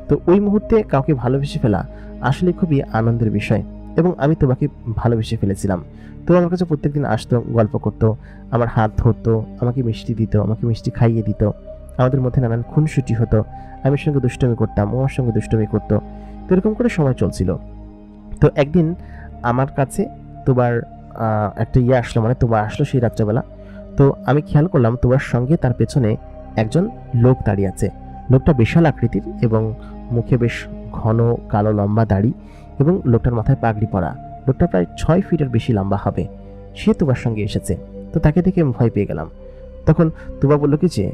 তো ওই মুহূর্তে কাউকে ভালোবেসে ফেলা আসলে খুবই আনন্দের বিষয়, এবং আমি তোমাকে ভালোবেসে ফেলেছিলাম। তো আমার কাছে প্রত্যেকদিন আসতো, গল্প করতো, আমার হাত ধরতো, আমাকে মিষ্টি দিত, আমাকে মিষ্টি খাইয়ে দিত। আমাদের মধ্যে নানান খুনসুটি হতো, আমি ওর সঙ্গে দুষ্টুমি করতাম, ও আমার সঙ্গে দুষ্টুমি করতো। তো এরকম করে সময় চলছিল। তো একদিন আমার কাছে তোমার একটা আসলো, মানে তোমার আসলো সেই রাত্রেবেলা। তো আমি খেয়াল করলাম তোমার সঙ্গে তার পেছনে একজন লোক দাঁড়িয়ে আছে। লোকটা বিশাল আকৃতির এবং মুখে বেশ ঘন কালো লম্বা দাড়ি, এবং লোকটার মাথায় পাগড়ি পরা। লোকটা প্রায় 6 ফিটের বেশি লম্বা হবে। সে তোমার সঙ্গে এসেছে। তো তাকে দেখে আমি ভয় পেয়ে গেলাম। তখন তুবা বলল কি যে,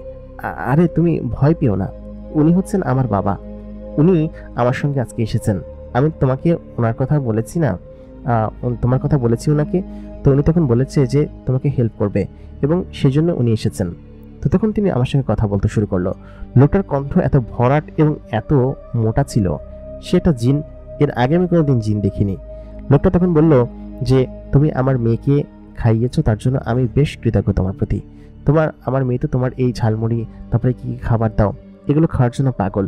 আরে তুমি ভয় পেও না, উনি হচ্ছেন আমার বাবা, উনি আমার সঙ্গে আজকে এসেছেন। আমি তোমাকে ওনার কথা বলেছি না, তোমার কথা বলেছি ওনাকে। তো উনি তখন বলেছে যে তোমাকে হেল্প করবে, এবং সেজন্য উনি এসেছেন। তো তখন তিনি আমার সঙ্গে কথা বলতে শুরু করলো। লোকটার কণ্ঠ এত ভরাট এবং এত মোটা ছিল, সে একটা জিন। এর আগে আমি কোনোদিন জিন দেখিনি। লোকটা তখন বলল যে তুমি আমার মেয়েকে খাইয়েছো, তার জন্য আমি বেশ কৃতজ্ঞ তোমার প্রতি। আমার মেয়ে তো তোমার এই ঝালমুড়ি, তারপরে কি খাবার দাও, এগুলো খাওয়ার জন্য পাগল।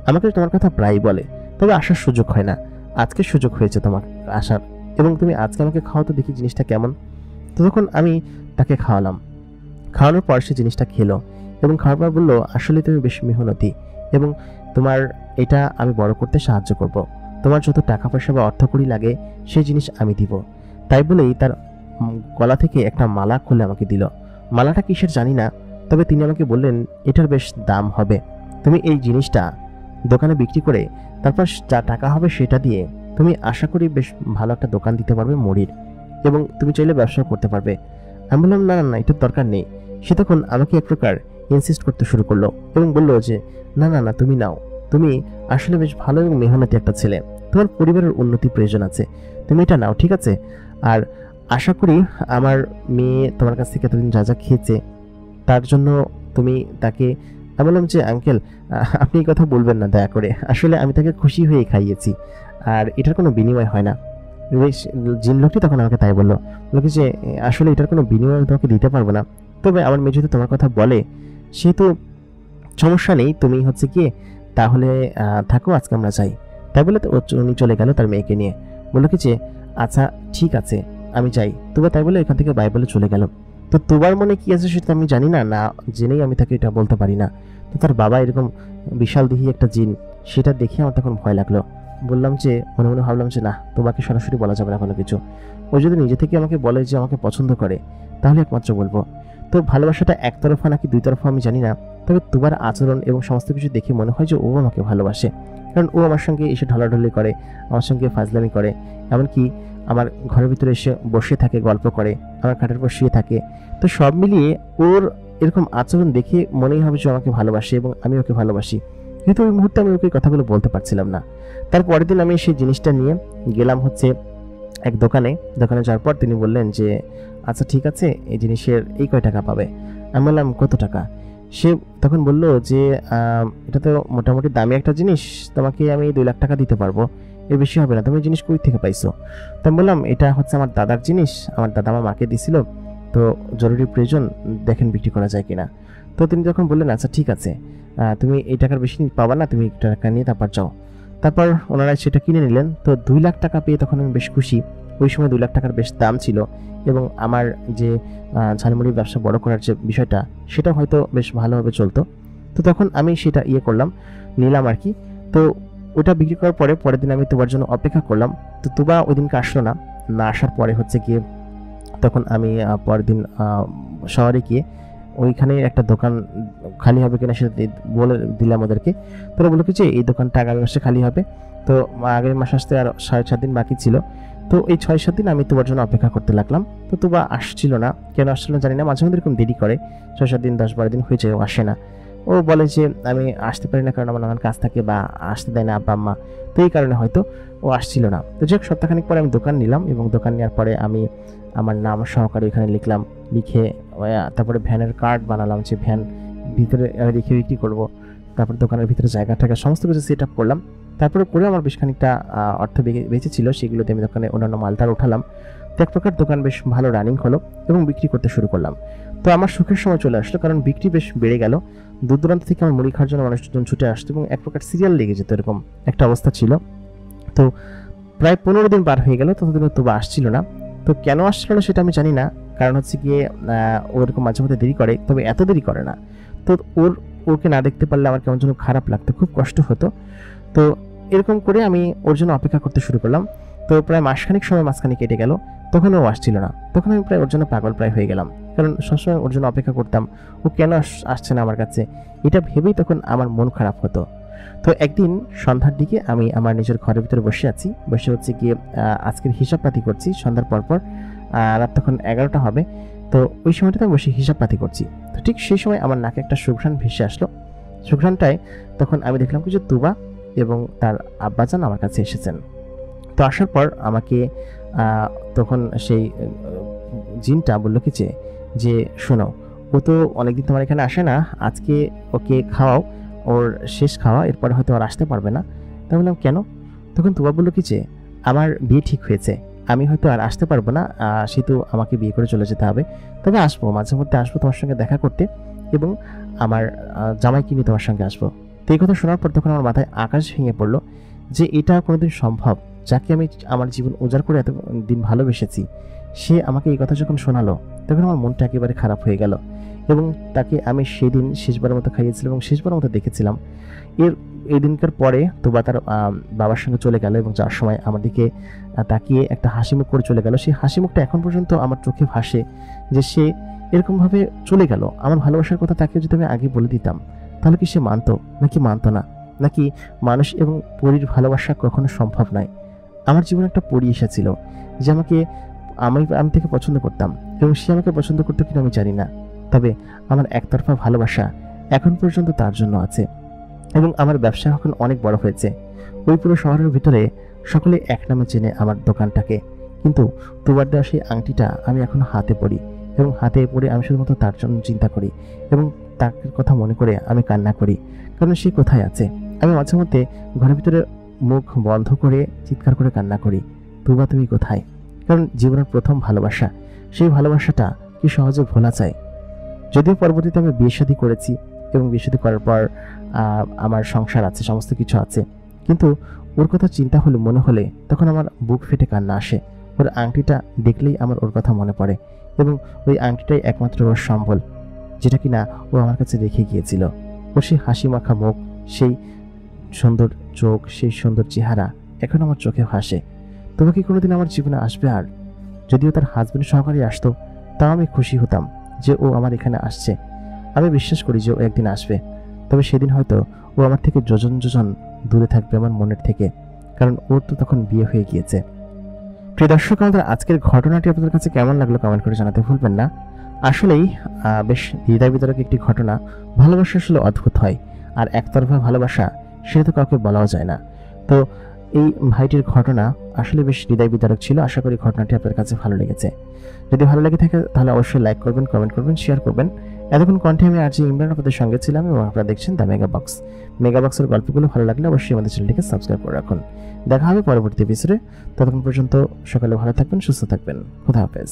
আমাকে তোমার কথা প্রায়ই বলে, তবে আসার সুযোগ হয় না। আজকে সুযোগ হয়েছে তোমার আসার, এবং তুমি আজকে আমাকে খাওয়া, তো দেখি জিনিসটা কেমন। তো তখন আমি তাকে খাওয়ালাম। খাওয়ানোর পর সে জিনিসটা খেলো, এবং খাওয়ার পর বললো, আসলে তুমি বেশ মেহনতি, এবং তোমার এটা আমি বড় করতে সাহায্য করব। তোমার যত টাকা পয়সা বা অর্থকড়ি লাগে সেই জিনিস আমি দিব। তাই বলেই তার গলা থেকে একটা মালা খুলে আমাকে দিল। মালাটা কিসের জানি না, তবে তিনি আমাকে বললেন, এটার বেশ দাম হবে। তুমি এই জিনিসটা দোকানে বিক্রি করে তারপর যা টাকা হবে সেটা দিয়ে তুমি আশা করি বেশ ভালো একটা দোকান দিতে পারবে মুড়ির, এবং তুমি চাইলে ব্যবসা করতে পারবে। আমি বললাম, না না না, এটার দরকার নেই। সে তখন আমাকে এক প্রকার ইনসিস্ট করতে শুরু করলো, এবং বললো যে না না না, তুমি নাও, তুমি আসলে বেশ ভালো এবং মেহনতি একটা ছেলে, তোমার পরিবারের উন্নতি প্রয়োজন আছে, তুমি এটা নাও, ঠিক আছে? আর আশা করি আমার মেয়ে তোমার কাছ থেকে এতদিন যা যা খেয়েছে তার জন্য তুমি তাকে। আমি বললাম যে আঙ্কেল, আপনি এই কথা বলবেন না দয়া করে, আসলে আমি তাকে খুশি হয়ে খাইয়েছি, আর এটার কোনো বিনিময় হয় না। জিন লোকটি তখন আমাকে তাই বললো, বললো কি যে আসলে এটার কোনো বিনিময় আমি তোমাকে দিতে পারবো না, তবে আমার মেয়ে যদি তোমার কথা বলে সেহেতু সমস্যা নেই, তুমি হচ্ছে কি তাহলে থাকো, আজকে আমরা যাই। তাই বলে উনি চলে গেল তার মেয়েকে নিয়ে। বললো কি যে আচ্ছা ঠিক আছে, আমি যাই। তুবা তাই বলে এখান থেকে বাই বলে চলে গেল। তো তোমার মনে কি আছে সেটা আমি জানি না, না জেনেই আমি তাকে এটা বলতে পারি না। তো তার বাবা এরকম বিশাল দেহি একটা জিন, সেটা দেখে আমার তখন ভয় লাগলো। বললাম যে মনে মনে ভাবলাম যে না, তোমাকে সরাসরি বলা যাবে না কোনো কিছু। ও যদি নিজে থেকে আমাকে বলে যে আমাকে পছন্দ করে, তাহলে একমাত্র বলবো। তো ভালোবাসাটা একতরফা নাকি দুই তরফা আমি জানি না, তবে তোমার আচরণ এবং সমস্ত কিছু দেখে মনে হয় যে ও আমাকে ভালোবাসে, কারণ ও আমার সঙ্গে এসে ঢলাঢলি করে, আমার সঙ্গে ফাজলামি করে, এমনকি আমার ঘরের ভিতরে এসে বসে থাকে, গল্প করে, আমার খাটের উপর শুয়ে থাকে। তো সব মিলিয়ে ওর এরকম আচরণ দেখে মনেই হবে যে আমাকে ভালোবাসে এবং আমি ওকে ভালোবাসি, কিন্তু ওই মুহূর্তে আমি ওকে কথাগুলো বলতে পারছিলাম না। তার পরের দিন আমি সেই জিনিসটা নিয়ে গেলাম হচ্ছে এক দোকানে যাওয়ার পর তিনি বললেন যে আচ্ছা ঠিক আছে, এই জিনিসের এই কয় টাকা পাবে। আমি বললাম কত টাকা? সে তখন বলল যে এটা তো মোটামুটি দামি একটা জিনিস, তোমাকে আমি 2 লাখ টাকা দিতে পারবো, এর বেশি হবে না। তুমি জিনিস কই থেকে পাইছো? তো আমি বললাম এটা হচ্ছে আমার দাদার জিনিস, আমার দাদা আমার মাকে দিছিল, তো জরুরি প্রয়োজন, দেখেন বিক্রি করা যায় কিনা। তো তিনি যখন বললেন আচ্ছা ঠিক আছে, তুমি এই টাকার বেশি পাবা না, তুমি টাকা নিয়ে তারপর যাও। তারপর ওনারা সেটা কিনে নিলেন। তো 2 লাখ টাকা পেয়ে তখন আমি বেশ খুশি। ওই সময় 2 লাখ টাকার বেশ দাম ছিল, এবং আমার যে ঝালমুড়ির ব্যবসা বড় করার যে বিষয়টা, সেটা হয়তো বেশ ভালোভাবে চলতো। তো তখন আমি সেটা করলাম, নিলাম আর কি। তো ওটা বিক্রি করার পরের দিন আমি তুবার জন্য অপেক্ষা করলাম। তো তুবা ওই দিনকে আসলো না। না আসার পরে হচ্ছে গিয়ে তখন আমি পরের দিন শহরে গিয়ে ওইখানে একটা দোকান খালি হবে কিনা সেটা বলে দিলাম ওদেরকে। তারা বললো কি যে এই দোকানটা আগামী মাসে খালি হবে। তো আগের মাস আসতে আর 6-7 দিন বাকি ছিল। তো এই 6-7 দিন আমি তোমার জন্য অপেক্ষা করতে লাগলাম। তো তুবা আসছিল না, কেন আসছিল না জানি না, মাঝে মধ্যে এরকম দেরি করে, 6-7 দিন 10-12 দিন হয়ে যায় ও আসে না। ও বলে যে আমি আসতে পারি না কারণ আমার নানান কাজ থাকে, বা আসতে দেয় না আব্বা আম্মা, তো এই কারণে হয়তো ও আসছিল না। তো যাক, সপ্তাহখানিক পরে আমি দোকান নিলাম, এবং দোকান নেওয়ার পরে আমি আমার নাম সহকারে এখানে লিখলাম, লিখে তারপরে ভ্যানের কার্ড বানালাম যে ভ্যান ভিতরে রেখে বিক্রি করবো। তারপর দোকানের ভিতরে জায়গা টাকা সমস্ত কিছু সেট আপ করলাম। তারপরে করে আমার বেশ খানিকটা অর্থ বেঁচেছিল, সেগুলোতে আমি দোকানে অন্যান্য মালটার উঠালাম। তো এক প্রকার দোকান বেশ ভালো রানিং হলো এবং বিক্রি করতে শুরু করলাম। তো আমার সুখের সময় চলে আসলো, কারণ বিক্রি বেশ বেড়ে গেল। দূর দূরান্ত থেকে আমার মুড়ি খাওয়ার জন্য মানুষজন ছুটে আসতো এবং এক প্রকার সিরিয়াল লেগে যেত, এরকম একটা অবস্থা ছিল। তো প্রায় 15 দিন পার হয়ে গেল, ততদিন তুবা আসছিল না। তো কেন আসছিল না সেটা আমি জানি না, কারণ হচ্ছে গিয়ে ওরকম মাঝে মধ্যে দেরি করে, তবে এত দেরি করে না। তো ওকে না দেখতে পারলে আমার কেমন যেন খারাপ লাগতো, খুব কষ্ট হতো। তো এরকম করে আমি ওর জন্য অপেক্ষা করতে শুরু করলাম। তো প্রায় মাসখানিক সময় মাঝখানে কেটে গেল, তখন ও আসছিল না। তখন আমি প্রায় ওর জন্য পাগল প্রায় হয়ে গেলাম, কারণ সবসময় ওর জন্য অপেক্ষা করতাম, ও কেন আসছে না আমার কাছে, এটা ভেবেই তখন আমার মন খারাপ হতো। তো একদিন সন্ধ্যার দিকে আমি আমার নিজের ঘরের ভিতরে বসে আছি, বসে হচ্ছে গিয়ে আজকের হিসাবপাতি করছি। সন্ধ্যার পরপর রাত তখন 11টা হবে। তো ওই সময়টাতে আমি বসে হিসাবপাতি করছি। তো ঠিক সেই সময় আমার নাকে একটা সুঘ্রাণ ভেসে আসলো। সুঘ্রাণটায় তখন আমি দেখলাম কিছু তুবা এবং তার আব্বাজান আমার কাছে এসেছেন। তো আসার পর আমাকে তখন সেই জিনটা বললো কি যে শোনো, ও তো অনেকদিন তোমার এখানে আসে না, আজকে ওকে খাওয়াও, ওর শেষ খাওয়া, এরপরে হয়তো আর আসতে পারবে না। তা বললাম কেন? তখন তুবা বললো কি আমার বিয়ে ঠিক হয়েছে, আমি হয়তো আর আসতে পারবো না, সেহেতু আমাকে বিয়ে করে চলে যেতে হবে। তবে আসবো, মাঝে মধ্যে আসবো তোমার সঙ্গে দেখা করতে এবং আমার জামাইকে নিয়ে তোমার সঙ্গে আসবো। তো এই কথা শোনার পর তখন আমার মাথায় আকাশ ভেঙে পড়লো যে এটা কোনোদিন সম্ভব? যাকে আমি আমার জীবন উজাড় করে এতদিন ভালোবেসেছি, সে আমাকে এই কথা যখন শোনালো, তখন আমার মনটা একেবারে খারাপ হয়ে গেল। এবং তাকে আমি সেদিন শেষবারের মতো খাইয়েছিলাম এবং শেষবারের মতো দেখেছিলাম। এই দিনকার পরে তোবা তার বাবার সঙ্গে চলে গেল এবং যার সময় আমার দিকে তাকিয়ে একটা হাসি মুখ করে চলে গেল। সেই হাসি মুখটা এখন পর্যন্ত আমার চোখে ভাসে, যে সে এরকমভাবে চলে গেল। আমার ভালোবাসার কথা তাকে যদি আমি আগে বলে দিতাম, তাহলে কি সে মানতো নাকি মানতো না? নাকি মানুষ এবং পরীর ভালোবাসা কখনো সম্ভব নয়? আমার জীবনে একটা পরী এসেছিল যে আমি তাকে পছন্দ করতাম এবং সে আমাকে পছন্দ করতো কিনা আমি জানি না, তবে আমার একতরফা ভালোবাসা এখন পর্যন্ত তার জন্য আছে এবং আমার ব্যবসা এখন অনেক বড় হয়েছে। ওই পুরো শহরের ভিতরে সকলে এক নামে চেনে আমার দোকানটাকে। কিন্তু তুবার দেওয়া সেই আংটিটা আমি এখন হাতে পরি এবং হাতে পরে আমি শুধুমাত্র তার জন্য চিন্তা করি এবং তার কথা মনে করে আমি কান্না করি, কারণ সে কোথায় আছে। আমি মাঝে মধ্যে ঘরের ভিতরে মুখ বন্ধ করে চিৎকার করে কান্না করি, তুবা তুমি কোথায়? কারণ জীবনের প্রথম ভালোবাসা, সেই ভালোবাসাটা কি সহজে ভোলা যায়? যদিও পরবর্তীতে আমি বিয়ে শাদী করেছি এবং বিয়ে শাদী করার পর আমার সংসার আছে, সমস্ত কিছু আছে, কিন্তু ওর কথা চিন্তা হলে মনে হলে তখন আমার বুক ফেটে কান্না আসে। ওর আংটিটা দেখলেই আমার ওর কথা মনে পড়ে এবং ওই আংটিটাই একমাত্র ওর সম্বল, যেটা কিনা ও আমার কাছে রেখে গিয়েছিল। ওর সেই হাসি মাখা মুখ, সেই সুন্দর চোখ, সেই সুন্দর চেহারা এখন আমার চোখে ভাসে। তবে কি কোনোদিন আমার জীবনে আসবে? আর যদিও তার হাজবেন্ড সহকারে আসতো, তাও আমি খুশি হতাম যে ও আমার এখানে আসছে। আমি বিশ্বাস করি যে ও একদিন আসবে, তবে সেদিন হয়তো ও আমার থেকে যোজন যোজন দূরে থাকবে আমার মনের থেকে, কারণ ওর তো তখন বিয়ে হয়ে গিয়েছে। প্রিয় দর্শক, আমাদের আজকের ঘটনাটি আপনাদের কাছে কেমন লাগলো কমেন্ট করে জানাতে ভুলবেন না। আসলেই বেশ হৃদয় বিদারক একটি ঘটনা। ভালোবাসা আসলে অদ্ভুত হয়, আর একতরফা ভালোবাসা সেটা তো কাউকে বলাও যায় না। তো এই ভাইটির ঘটনা আসলে বেশ হৃদয় বিদারক ছিল। আশা করি ঘটনাটি আপনার কাছে ভালো লেগেছে। যদি ভালো লেগে থাকে তাহলে অবশ্যই লাইক করবেন, কমেন্ট করবেন, শেয়ার করবেন। এতক্ষণ কণ্ঠে আমি আরজি ইমরান আপনাদের সঙ্গে ছিলাম এবং আপনারা দেখছেন দ্য মেগা বক্স। মেগা বক্সের গল্পগুলো ভালো লাগলে অবশ্যই আমাদের চ্যানেলটিকে সাবস্ক্রাইব করে রাখুন। দেখা হবে পরবর্তী এপিসোডে। ততক্ষণ পর্যন্ত সকালে ভালো থাকবেন, সুস্থ থাকবেন। খোদা হাফেজ।